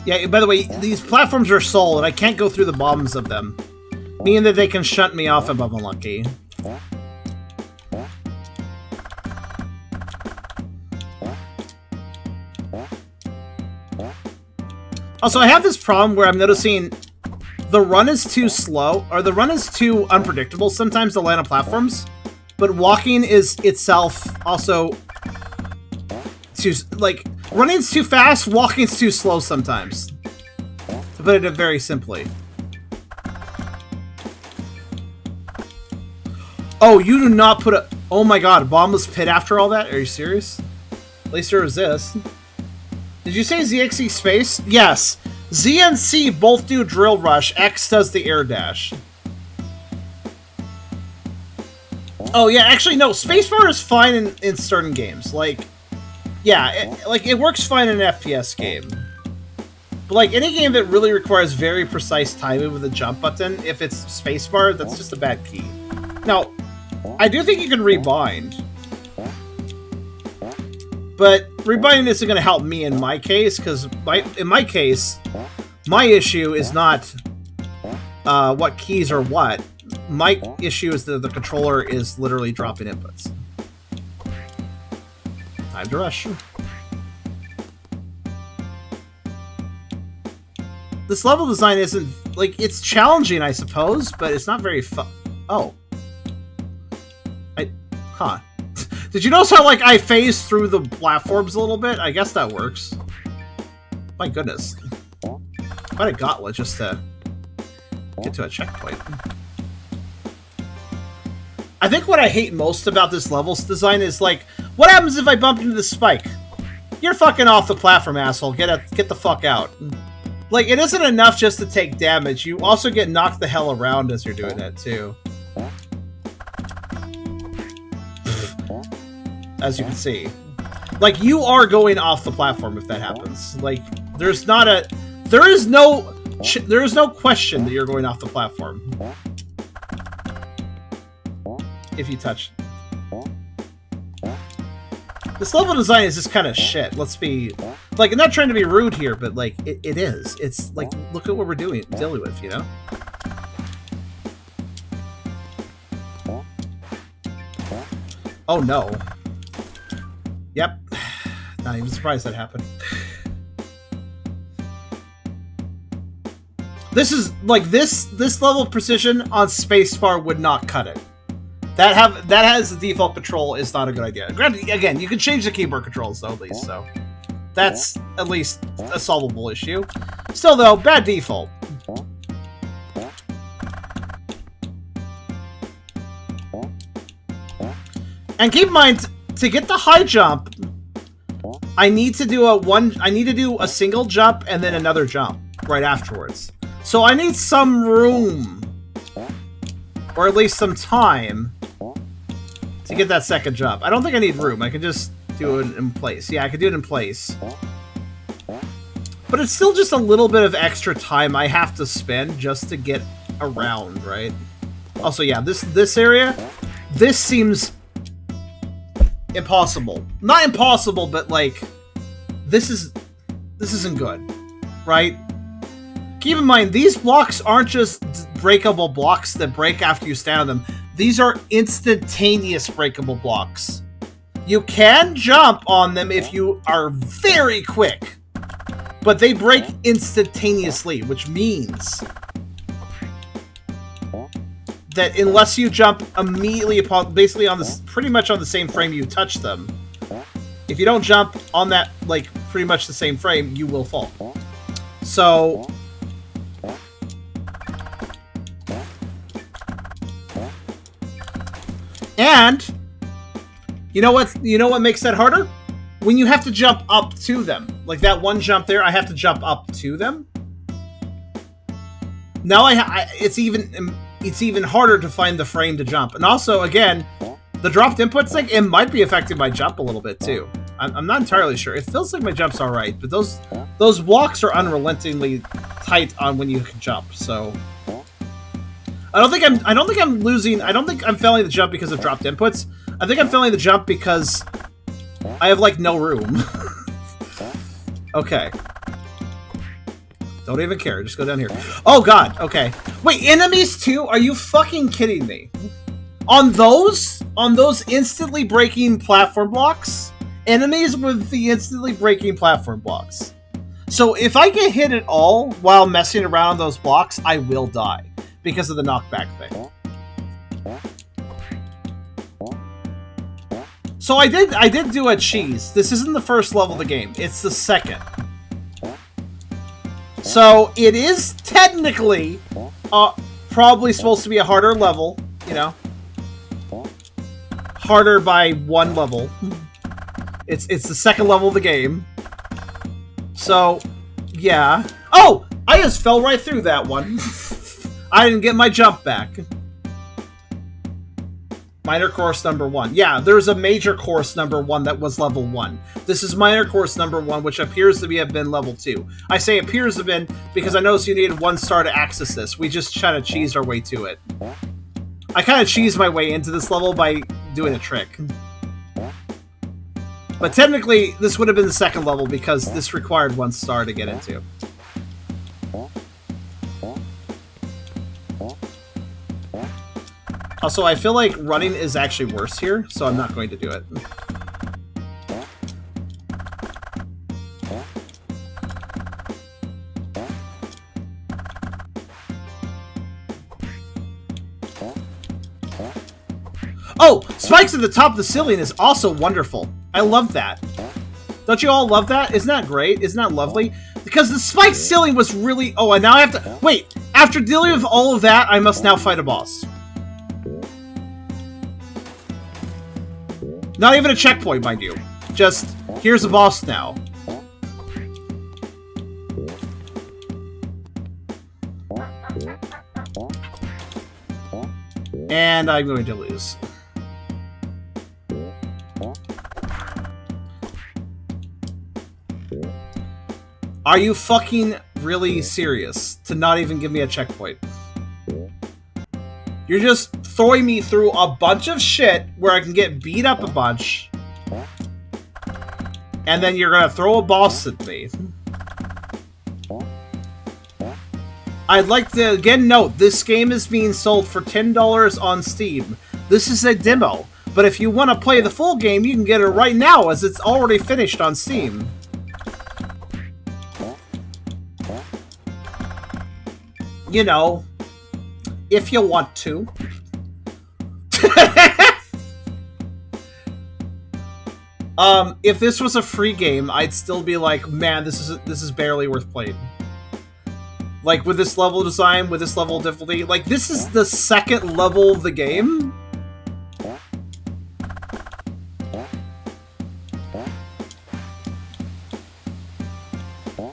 Yeah, by the way, these platforms are solid. I can't go through the bottoms of them. Meaning that they can shunt me off if I'm unlucky. Also, I have this problem where I'm noticing the run is too slow, or the run is too unpredictable sometimes to land on platforms, but walking is itself also too, like, running's too fast, walking's too slow sometimes. To put it very simply. Oh, you do not put a... Oh my god, a bottomless pit after all that? Are you serious? At least there was this. Did you say ZXE space? Yes. Z and C both do drill rush. X does the air dash. Oh yeah, actually no. Spacebar is fine in certain games. Like, yeah, it works fine in an FPS game. But like any game that really requires very precise timing with a jump button, if it's spacebar, that's just a bad key. Now, I do think you can rebind, but rebinding isn't going to help me in my case, because in my case, my issue is not what keys are what. My issue is that the controller is literally dropping inputs. Time to rush. This level design isn't, like, it's challenging, I suppose, but it's not very fun. Oh. Huh. Did you notice how, like, I phased through the platforms a little bit? I guess that works. My goodness. Quite a gauntlet just to get to a checkpoint. I think what I hate most about this level's design is, like, what happens if I bump into this spike? You're fucking off the platform, asshole. Get the fuck out. Like, it isn't enough just to take damage. You also get knocked the hell around as you're doing it, too. As you can see. Like, you are going off the platform if that happens. Like, there is no question that you're going off the platform. If you touch. This level design is just kind of shit. Let's be... Like, I'm not trying to be rude here, but, like, it is. It's, like, look at what we're dealing with, you know? Oh, no. Yep. Not even surprised that happened. This is, like, this level of precision on spacebar would not cut it. That has the default control is not a good idea. Granted, again, you can change the keyboard controls, though, at least, so... That's at least a solvable issue. Still, though, bad default. And keep in mind, to get the high jump, I need to do a single jump and then another jump right afterwards. So I need some room, or at least some time, to get that second jump. I don't think I need room. I can just do it in place. Yeah, I can do it in place. But it's still just a little bit of extra time I have to spend just to get around, right? Also, yeah, this area, this seems impossible. Not impossible, but like this isn't good, right? Keep in mind, these blocks aren't just breakable blocks that break after you stand on them. These are instantaneous breakable blocks. You can jump on them if you are very quick, but they break instantaneously, which means that unless you jump immediately upon, basically on this, pretty much on the same frame you touch them, if you don't jump on that, like, pretty much the same frame, you will fall. So... And... You know what makes that harder? When you have to jump up to them. Like that one jump there, I have to jump up to them. Now it's even harder to find the frame to jump. And also, again, the dropped inputs thing, it might be affecting my jump a little bit too. I'm not entirely sure. It feels like my jump's all right, but those blocks are unrelentingly tight on when you can jump. So I don't think I'm failing the jump because of dropped inputs. I think I'm failing the jump because I have, like, no room. Okay. Don't even care. Just go down here. Oh, God. Okay. Wait, enemies, too? Are you fucking kidding me? On those instantly breaking platform blocks? Enemies with the instantly breaking platform blocks. So if I get hit at all while messing around those blocks, I will die. Because of the knockback thing. So I did do a cheese. This isn't the first level of the game. It's the second. So it is technically probably supposed to be a harder level, you know. Harder by one level. It's the second level of the game. So, yeah. Oh! I just fell right through that one. I didn't get my jump back. Minor course number 1. Yeah, there's a major course number 1 that was level 1. This is minor course number 1, which appears to have been level 2. I say appears to have been because I noticed you needed 1 star to access this. We just kind of cheesed our way to it. I kind of cheesed my way into this level by doing a trick. But technically, this would have been the second level because this required 1 star to get into. Also, I feel like running is actually worse here, so I'm not going to do it. Oh! Spikes at the top of the ceiling is also wonderful. I love that. Don't you all love that? Isn't that great? Isn't that lovely? Because the spiked ceiling was really... Oh, and now I have to... Wait! After dealing with all of that, I must now fight a boss. Not even a checkpoint, mind you. Just, here's a boss now. And I'm going to lose. Are you fucking really serious to not even give me a checkpoint? You're just throwing me through a bunch of shit where I can get beat up a bunch. And then you're gonna throw a boss at me. I'd like to again note, this game is being sold for $10 on Steam. This is a demo, but if you want to play the full game, you can get it right now as it's already finished on Steam. You know, if you want to. If this was a free game, I'd still be like, man, this is barely worth playing. Like, with this level design, with this level of difficulty, like, this is the second level of the game.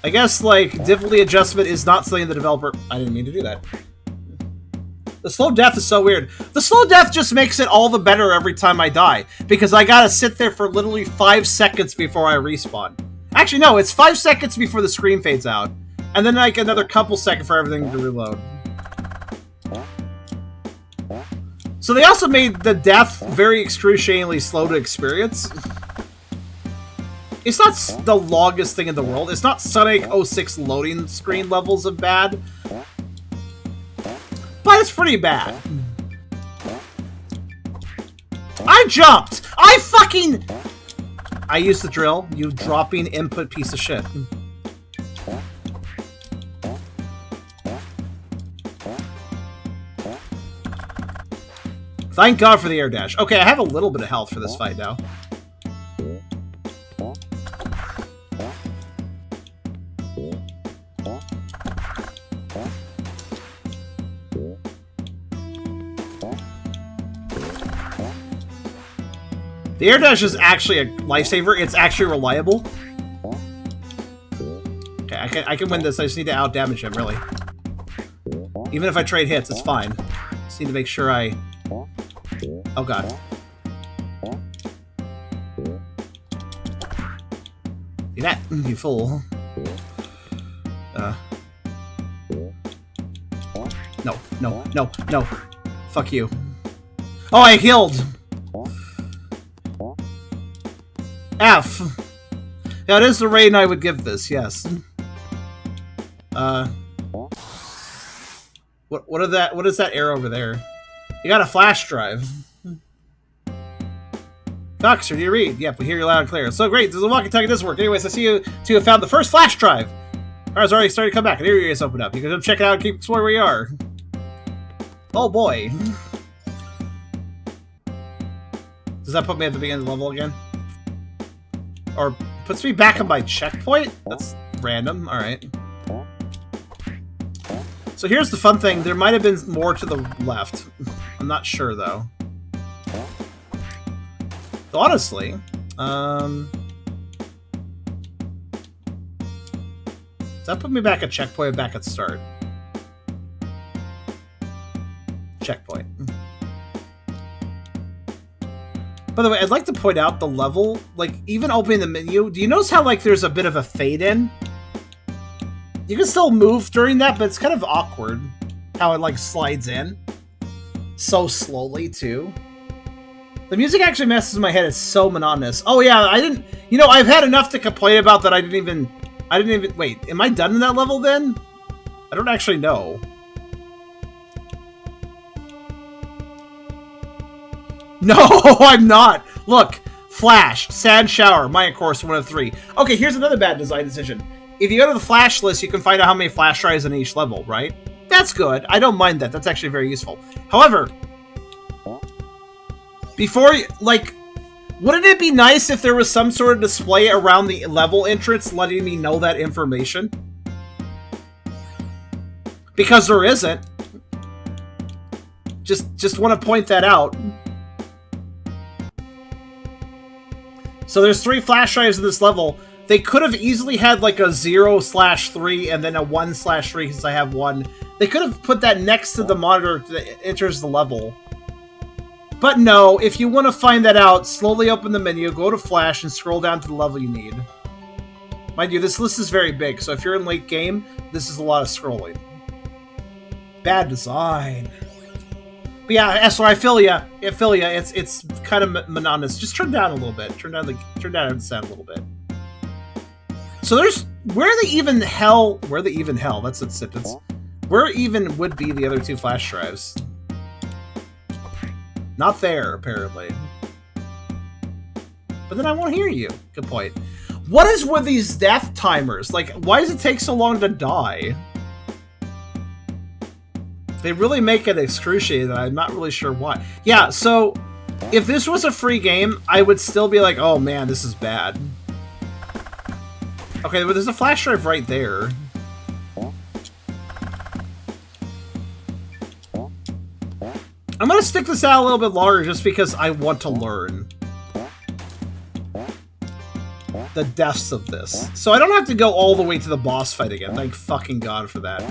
I guess, like, difficulty adjustment is not something the developer... I didn't mean to do that. The slow death is so weird. The slow death just makes it all the better every time I die, because I gotta sit there for literally 5 seconds before I respawn. Actually, no, it's 5 seconds before the screen fades out, and then like another couple seconds for everything to reload. So they also made the death very excruciatingly slow to experience. It's not the longest thing in the world. It's not Sonic 06 loading screen levels of bad. But it's pretty bad. I jumped! I used the drill, you dropping input piece of shit. Thank God for the air dash. Okay, I have a little bit of health for this fight now. The air dash is actually a lifesaver. It's actually reliable. Okay, I can win this. I just need to out-damage him, really. Even if I trade hits, it's fine. Just need to make sure I... Oh, God. See that? You fool. No, no, no, no. Fuck you. Oh, I healed! F. Yeah, it is the rating I would give this, yes. What is that arrow over there? You got a flash drive. Doctor, do you read? Yep, we hear you loud and clear. So great, does the walkie-talkie does work. Anyways, I see you two have found the first flash drive. Ours already started to come back, and here you guys open up. You can check it out and keep exploring where you are. Oh boy. Does that put me at the beginning of the level again? Or puts me back on my checkpoint? That's random. Alright. So here's the fun thing. There might have been more to the left. I'm not sure, though. So honestly, does that put me back at checkpoint or back at start? Checkpoint. By the way, I'd like to point out the level, like, even opening the menu, do you notice how, like, there's a bit of a fade-in? You can still move during that, but it's kind of awkward how it, like, slides in. So slowly, too. The music actually messes with my head. It's so monotonous. Oh, yeah, I didn't... You know, I've had enough to complain about that I didn't even... Wait, am I done in that level, then? I don't actually know. No, I'm not! Look, Flash, Sad Shower, Maya Course 1 of 3. Okay, here's another bad design decision. If you go to the Flash list, you can find out how many Flash drives in each level, right? That's good. I don't mind that. That's actually very useful. However, before you, like, wouldn't it be nice if there was some sort of display around the level entrance letting me know that information? Because there isn't. Just want to point that out. So there's 3 flash drives in this level. They could have easily had like a 0/3 and then a 1/3 because I have 1. They could have put that next to the monitor that enters the level. But no, if you want to find that out, slowly open the menu, go to Flash, and scroll down to the level you need. Mind you, this list is very big, so if you're in late game, this is a lot of scrolling. Bad design. But yeah, Esler, I feel ya. It's kind of monotonous. Just turn down a little bit. Turn down the sound a little bit. So there's where the even hell? That's a sentence. Where even would be the other 2 flash drives? Not there, apparently. But then I won't hear you. Good point. What is with these death timers? Like, why does it take so long to die? They really make it excruciating, I'm not really sure why. Yeah, so, if this was a free game, I would still be like, oh man, this is bad. Okay, but there's a flash drive right there. I'm gonna stick this out a little bit longer just because I want to learn the depths of this. So I don't have to go all the way to the boss fight again. Thank fucking God for that.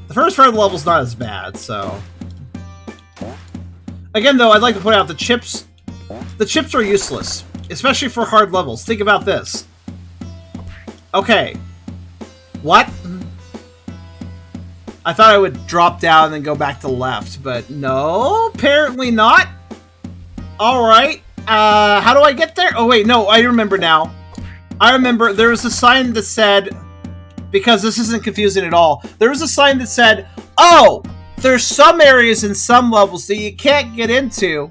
The first part of the level's not as bad, so... Again, though, I'd like to point out the chips... The chips are useless, especially for hard levels. Think about this. Okay. What? I thought I would drop down and then go back to left, but no, apparently not. Alright. How do I get there? Oh, wait, no, I remember now. I remember there was a sign that said... Because this isn't confusing at all. There was a sign that said, oh, there's some areas in some levels that you can't get into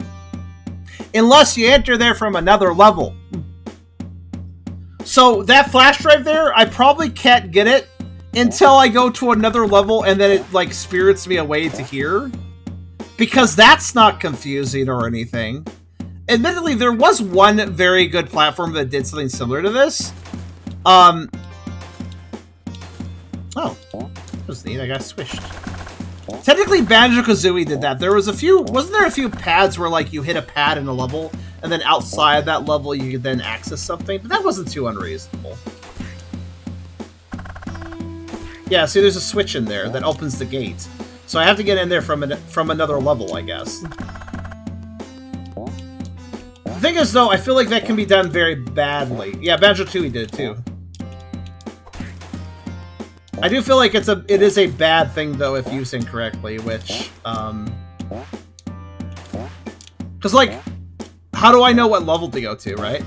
unless you enter there from another level. So that flash drive there, I probably can't get it until I go to another level and then it, like, spirits me away to here. Because that's not confusing or anything. Admittedly, there was one very good platform that did something similar to this. Oh, that was neat. I got swished. Technically, Banjo-Kazooie did that. There was a few... Wasn't there a few pads where, like, you hit a pad in a level, and then outside that level you could then access something? But that wasn't too unreasonable. Yeah, see, there's a switch in there that opens the gate. So I have to get in there from another level, I guess. The thing is, though, I feel like that can be done very badly. Yeah, Banjo-Tooie did it, too. I do feel like it is a bad thing, though, if used incorrectly, which, because, like, how do I know what level to go to, right?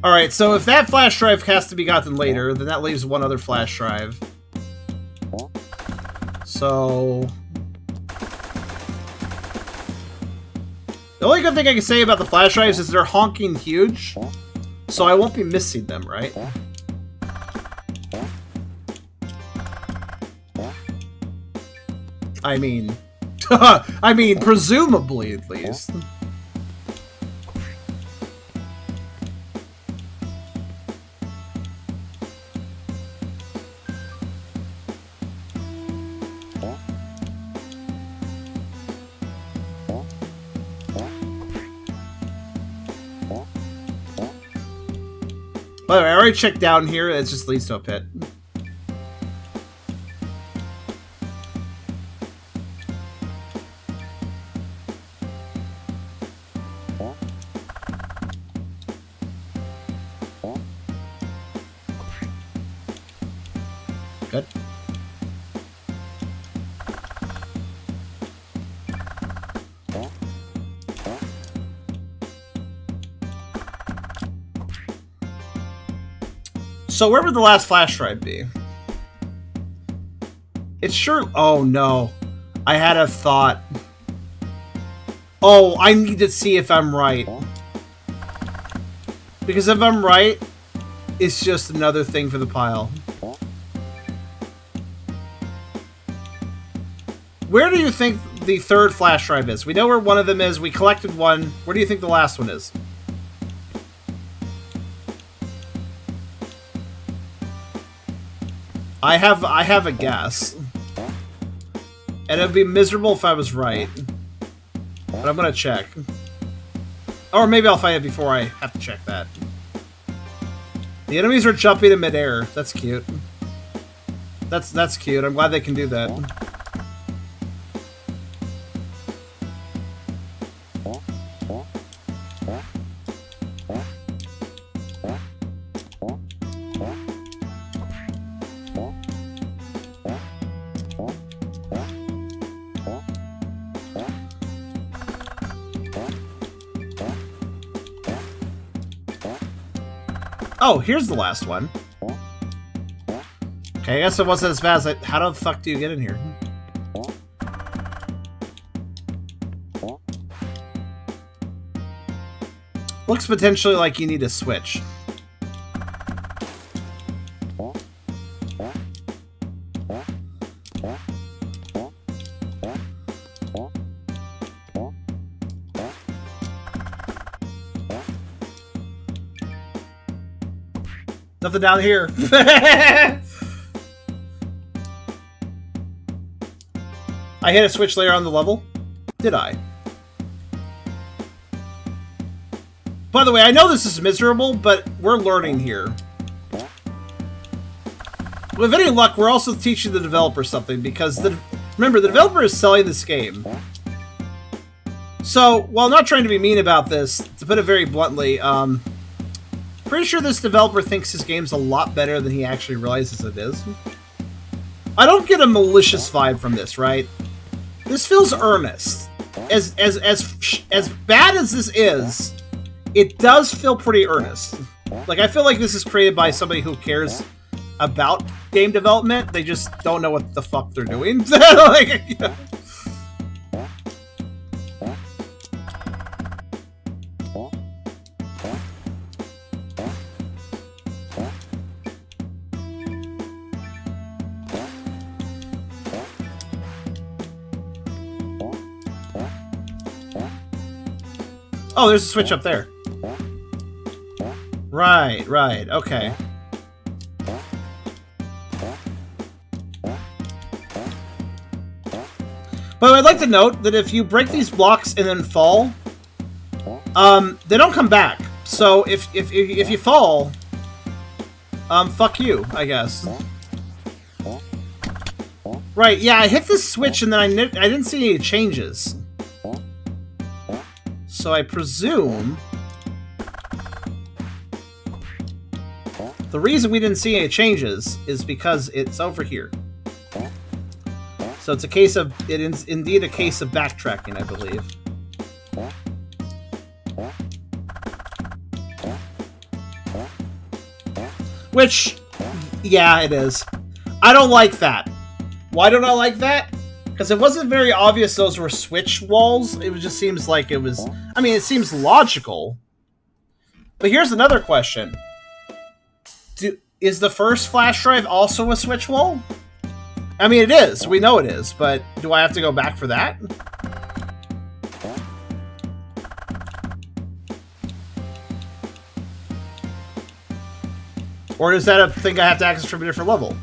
Alright, so if that flash drive has to be gotten later, then that leaves one other flash drive. So... The only good thing I can say about the flash drives is they're honking huge. So I won't be missing them, right? I mean... I mean, presumably, at least. By the way, I already checked down here, it just leads to a pit. Good. So where would the last flash drive be? It's sure... Oh, no. I had a thought. Oh, I need to see if I'm right. Because if I'm right, it's just another thing for the pile. Where do you think the third flash drive is? We know where one of them is. We collected one. Where do you think the last one is? I have a guess. And it would be miserable if I was right. But I'm gonna check. Or maybe I'll find it before I have to check that. The enemies are jumping in midair. That's cute. That's cute. I'm glad they can do that. Oh, here's the last one. Okay, I guess it wasn't as bad as how the fuck do you get in here? Looks potentially like you need a switch. Nothing down here. I hit a switch later on the level? Did I? By the way, I know this is miserable, but we're learning here. With any luck, we're also teaching the developer something, because remember, the developer is selling this game. So, while not trying to be mean about this, to put it very bluntly, pretty sure this developer thinks his game's a lot better than he actually realizes it is. I don't get a malicious vibe from this, right? This feels earnest. As bad as this is, it does feel pretty earnest. Like, I feel like this is created by somebody who cares about game development. They just don't know what the fuck they're doing. Like, yeah. Oh, there's a switch up there. Right, okay. But I'd like to note that if you break these blocks and then fall, they don't come back. So if you fall, fuck you, I guess. Right, yeah, I hit this switch and then I didn't see any changes. So I presume the reason we didn't see any changes is because it's over here. So it's a case of, it is indeed a case of backtracking, I believe. Which, yeah, it is. I don't like that. Why don't I like that? Because it wasn't very obvious those were switch walls. It just seems like it was... I mean, it seems logical. But here's another question. Is the first flash drive also a switch wall? I mean, it is. We know it is. But do I have to go back for that? Or is that a thing I have to access from a different level?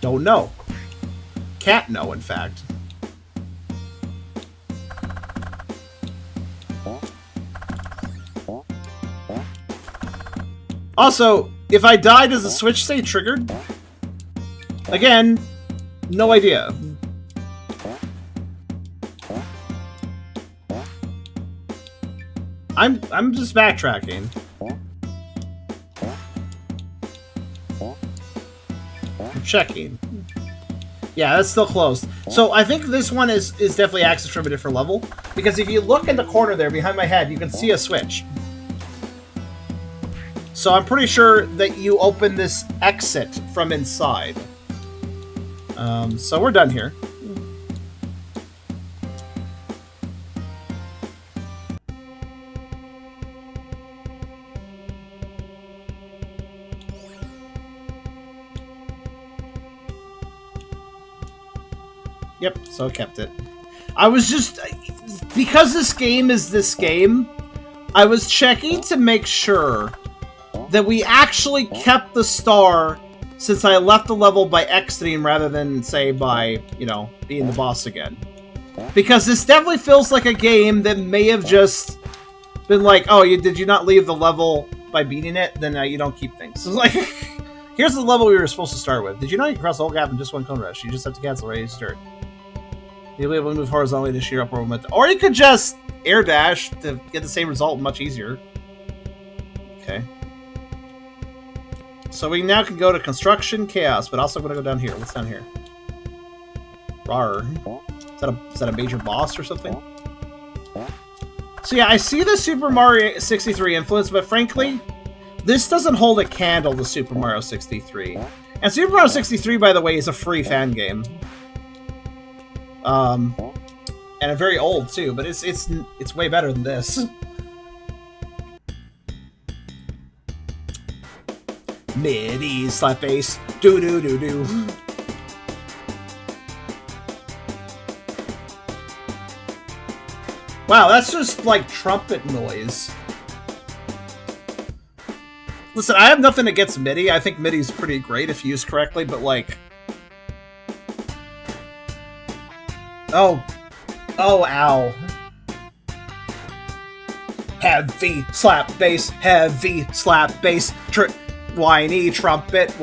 Don't know. Can't know, in fact. Also, if I die, does the switch stay triggered? Again, no idea. I'm just backtracking. Checking. Yeah, that's still closed. So I think this one is definitely accessed from a different level. Because if you look in the corner there behind my head, you can see a switch. So I'm pretty sure that you open this exit from inside. So we're done here. Yep, so I kept it. I was just... Because this game is this game, I was checking to make sure that we actually kept the star since I left the level by exiting rather than, say, by, you know, being the boss again. Because this definitely feels like a game that may have just been like, oh, did you not leave the level by beating it? Then you don't keep things. So, like, here's the level we were supposed to start with. Did you know you can cross the whole gap in just one cone rush? You just have to cancel ready to start. You'll be able to move horizontally to sheer upward momentum. Or you could just air dash to get the same result much easier. Okay. So we now can go to Construction Chaos, but also going to go down here. What's down here? Rar. Is that a major boss or something? So yeah, I see the Super Mario 63 influence, but frankly, this doesn't hold a candle to Super Mario 63. And Super Mario 63, by the way, is a free fan game. And a very old too, but it's way better than this. Midi slap bass, do do do do. Wow, that's just like trumpet noise. Listen, I have nothing against MIDI. I think MIDI's pretty great if used correctly, but like... Oh, ow. Heavy slap bass, whiny trumpet.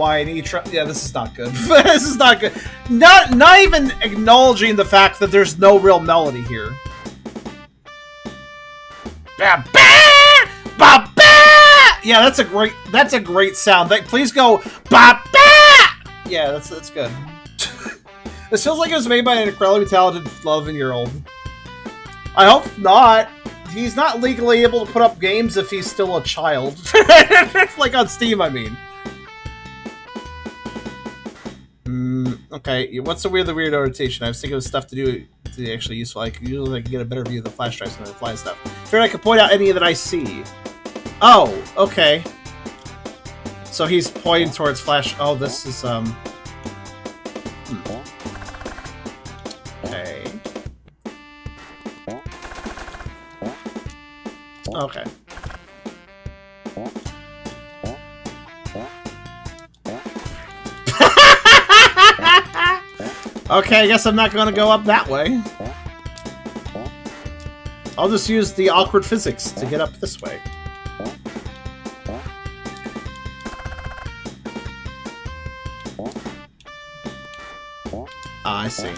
Yeah, this is not good. This is not good. Not even acknowledging the fact that there's no real melody here. Yeah, that's a great sound. Please go Yeah, that's good. This feels like it was made by an incredibly talented 11-year-old. I hope not. He's not legally able to put up games if he's still a child. Like on Steam, I mean. Okay, what's the weird rotation? I was thinking of stuff to do to be actually useful. I can get a better view of the flash drives and the fly stuff. Figured I could point out any that I see. Oh, okay. So he's pointing towards flash. Oh, this is Okay. Okay. Okay, I guess I'm not going to go up that way. I'll just use the awkward physics to get up this way. Ah, I see.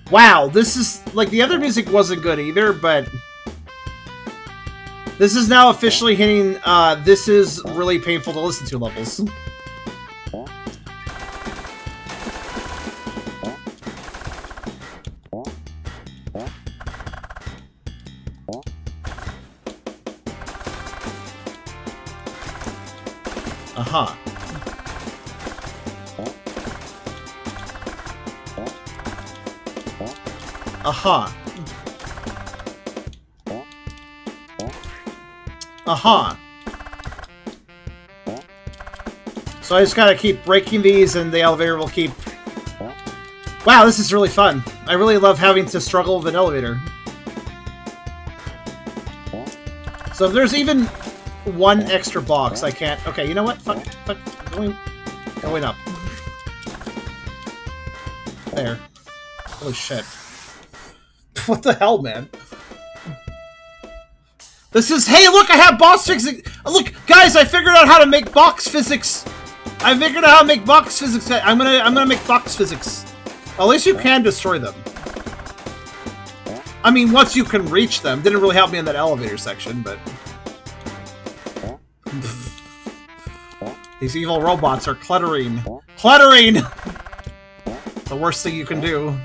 Wow, this is... Like, the other music wasn't good either, but... This is now officially hitting, this is really painful to listen to levels. Uh-huh. Uh-huh. Uh-huh. So I just gotta keep breaking these and the elevator will keep... Wow, this is really fun. I really love having to struggle with an elevator. So if there's even one extra box, I can't... Okay, you know what? Fuck. Going up. There. Holy shit. What the hell, man? This is... Hey, look! I have boss physics! Look, guys! I figured out how to make box physics! I figured out how to make box physics! I'm gonna make box physics. At least you can destroy them. I mean, once you can reach them. Didn't really help me in that elevator section, but... These evil robots are cluttering. Cluttering! The worst thing you can do.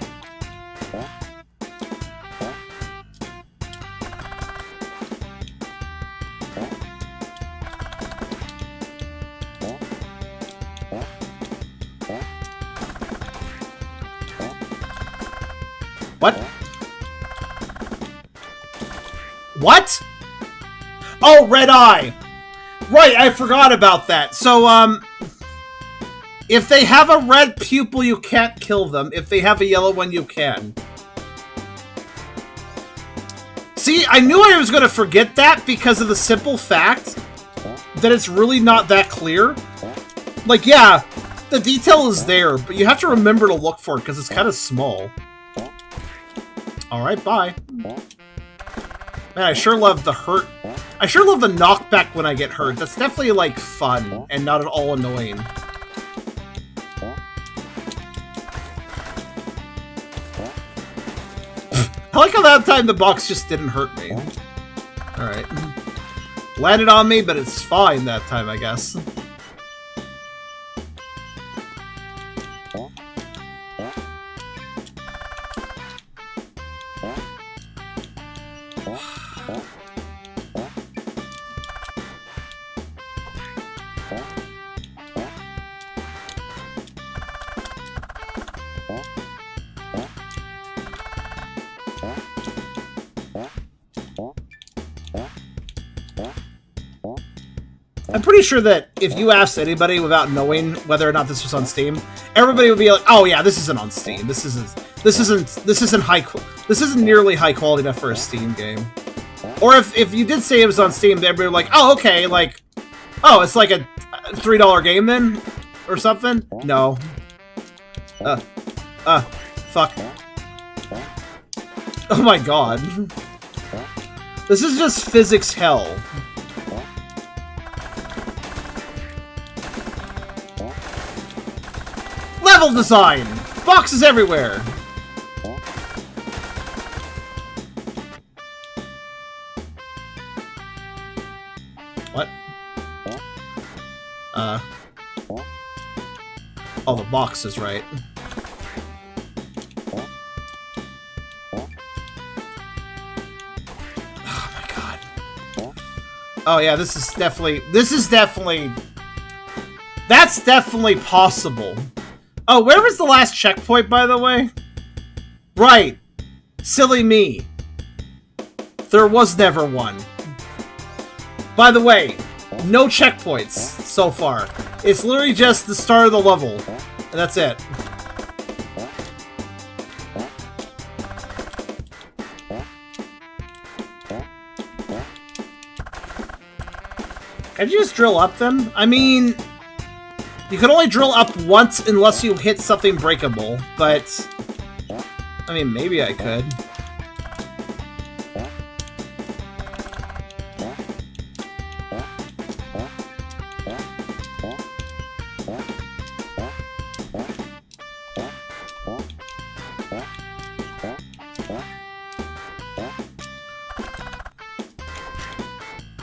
What? What? Oh, red eye! Right, I forgot about that. So, if they have a red pupil, you can't kill them. If they have a yellow one, you can. See, I knew I was going to forget that because of the simple fact that it's really not that clear. Like, yeah, the detail is there, but you have to remember to look for it because it's kind of small. Alright, bye. Man, I sure love the hurt. I sure love the knockback when I get hurt. That's definitely, like, fun and not at all annoying. I like how that time the box just didn't hurt me. Alright. Landed on me, but it's fine that time, I guess. I'm pretty sure that if you asked anybody without knowing whether or not this was on Steam, everybody would be like, "Oh yeah, this isn't on Steam. This isn't nearly high quality enough for a Steam game." Or if you did say it was on Steam, everybody would be like, "Oh, okay, like, oh, it's like a $3 game then, or something." No. Fuck. Oh my god. This is just physics hell. Level design! Boxes everywhere! What? Oh, the box is right. Oh my god. Oh yeah, this is definitely... That's definitely possible. Oh, where was the last checkpoint, by the way? Right. Silly me. There was never one. By the way, no checkpoints so far. It's literally just the start of the level. And that's it. Can you just drill up them? I mean... You can only drill up once unless you hit something breakable, but... I mean, maybe I could.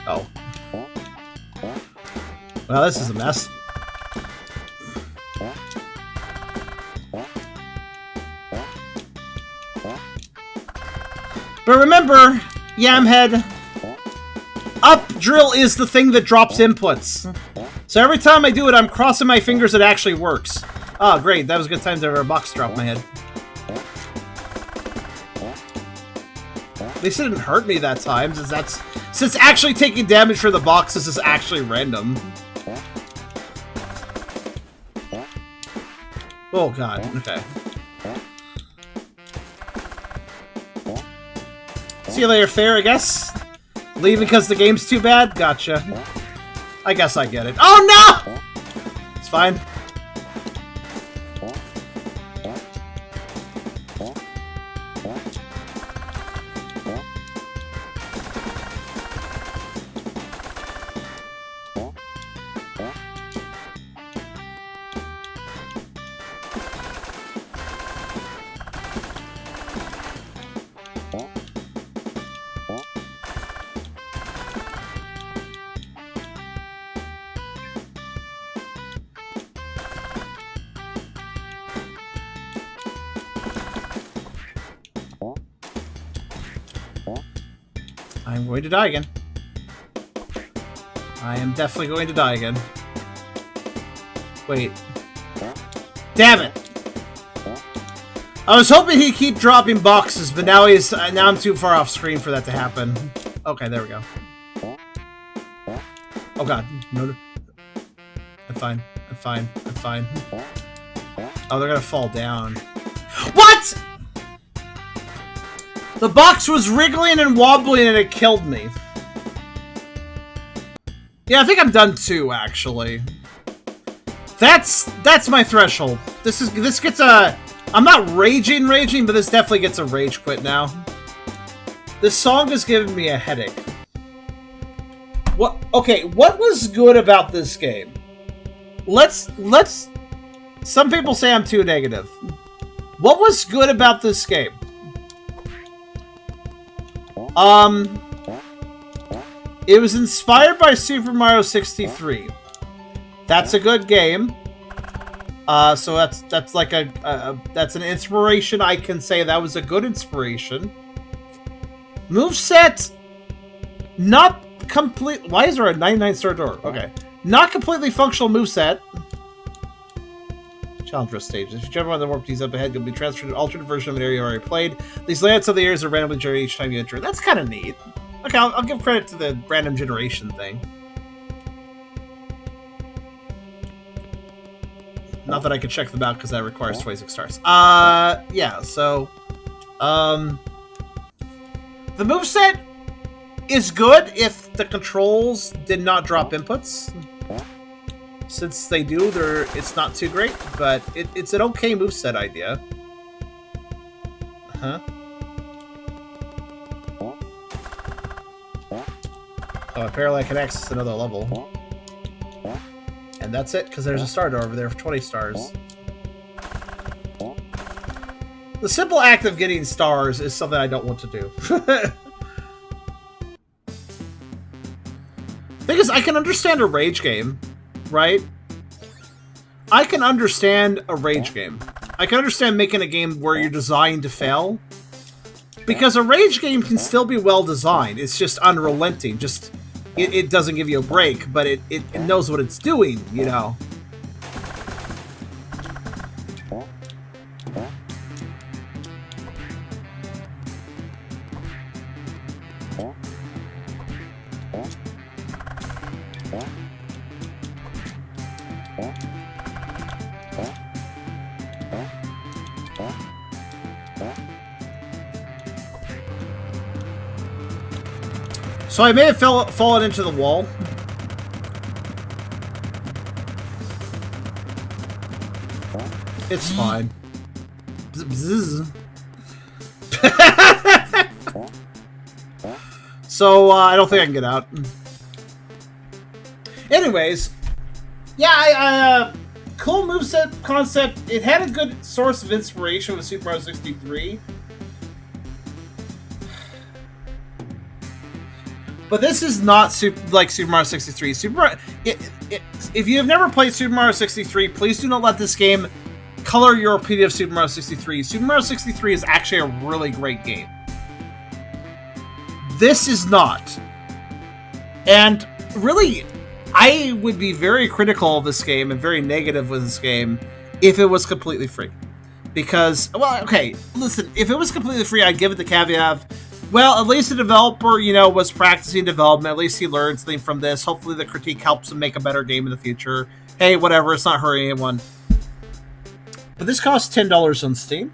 Oh. Well, this is a mess. But remember, Yamhead, up drill is the thing that drops inputs. So every time I do it, I'm crossing my fingers it actually works. Oh, great. That was a good time to have a box drop my head. At least it didn't hurt me that time, since actually taking damage for the boxes is actually random. Oh god, okay. See you later, fair, I guess? Leave because the game's too bad? Gotcha. I guess I get it. Oh no! It's fine. I'm going to die again. I am definitely going to die again. Wait. Damn it! I was hoping he'd keep dropping boxes, but now now I'm too far off screen for that to happen. Okay, there we go. Oh god, no. I'm fine. I'm fine. I'm fine. Oh, they're gonna fall down. What?! The box was wriggling and wobbling and it killed me. Yeah, I think I'm done too, actually. That's my threshold. This gets a... I'm not raging, but this definitely gets a rage quit now. This song is giving me a headache. What? Okay, what was good about this game? Let's... Some people say I'm too negative. What was good about this game? It was inspired by Super Mario 63. That's a good game. So that's like that's an inspiration. I can say that was a good inspiration. Moveset, not complete. Why is there a 99-star door? Okay, not completely functional moveset. Challenge stages. If you jump on the warp keys up ahead, you'll be transferred to an alternate version of an area you already played. These layouts of the areas are randomly generated each time you enter. That's kind of neat. Okay, I'll give credit to the random generation thing. Not that I can check them out because that requires 26 stars. Yeah, so... the moveset is good if the controls did not drop inputs. Since they do, it's not too great, but it's an okay moveset idea. Huh? Oh, apparently I can access another level. And that's it, because there's a star door over there for 20 stars. The simple act of getting stars is something I don't want to do. Thing is, I can understand a rage game, right? I can understand a rage game. I can understand making a game where you're designed to fail. Because a rage game can still be well designed. It's just unrelenting. Just it doesn't give you a break, but it knows what it's doing, you know. So I may have fallen into the wall. It's fine. So I don't think I can get out. Anyways, yeah, cool moveset concept. It had a good source of inspiration with Super Mario 63. But this is not like Super Mario 63. If you have never played Super Mario 63, please do not let this game color your opinion of Super Mario 63. Super Mario 63 is actually a really great game. This is not. And really, I would be very critical of this game and very negative with this game if it was completely free. Because, well, okay, listen, if it was completely free, I'd give it the caveat of, well, at least the developer, you know, was practicing development. At least he learned something from this. Hopefully the critique helps him make a better game in the future. Hey, whatever, it's not hurting anyone. But this costs $10 on Steam.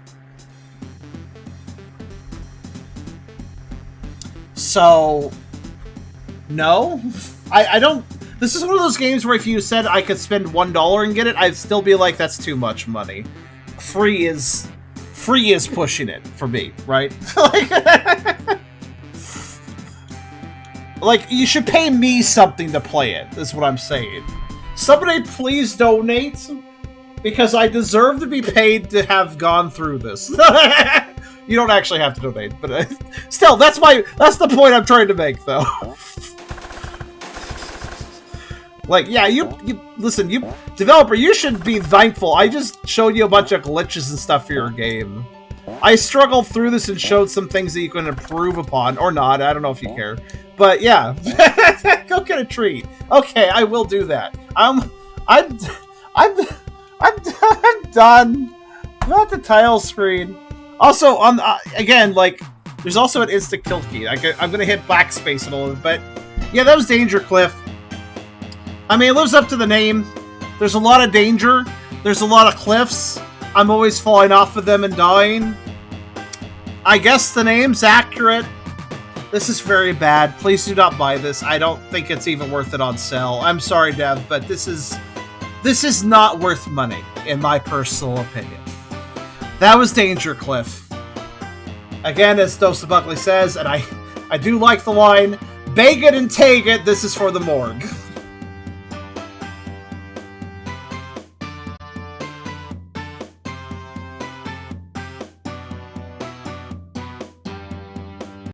So, no. I don't... This is one of those games where if you said I could spend $1 and get it, I'd still be like, that's too much money. Free is pushing it for me, right? Like, you should pay me something to play it, is what I'm saying. Somebody please donate, because I deserve to be paid to have gone through this. You don't actually have to donate, but still, that's the point I'm trying to make, though. Like, yeah, listen, developer, you should be thankful. I just showed you a bunch of glitches and stuff for your game. I struggled through this and showed some things that you can improve upon, or not. I don't know if you care, but yeah, go get a treat. Okay, I will do that. I'm done. Not the title screen. Also, on again, like, there's also an instant kill key. I'm gonna hit backspace in a little bit, but yeah, that was Danger Cliff. I mean, it lives up to the name. There's a lot of danger. There's a lot of cliffs. I'm always falling off of them and dying. I guess the name's accurate. This is very bad. Please do not buy this. I don't think it's even worth it on sale. I'm sorry, Dev, but this is not worth money, in my personal opinion. That was Danger Cliff. Again, as Dosa Buckley says, and I do like the line, "Bag it and take it, this is for the morgue."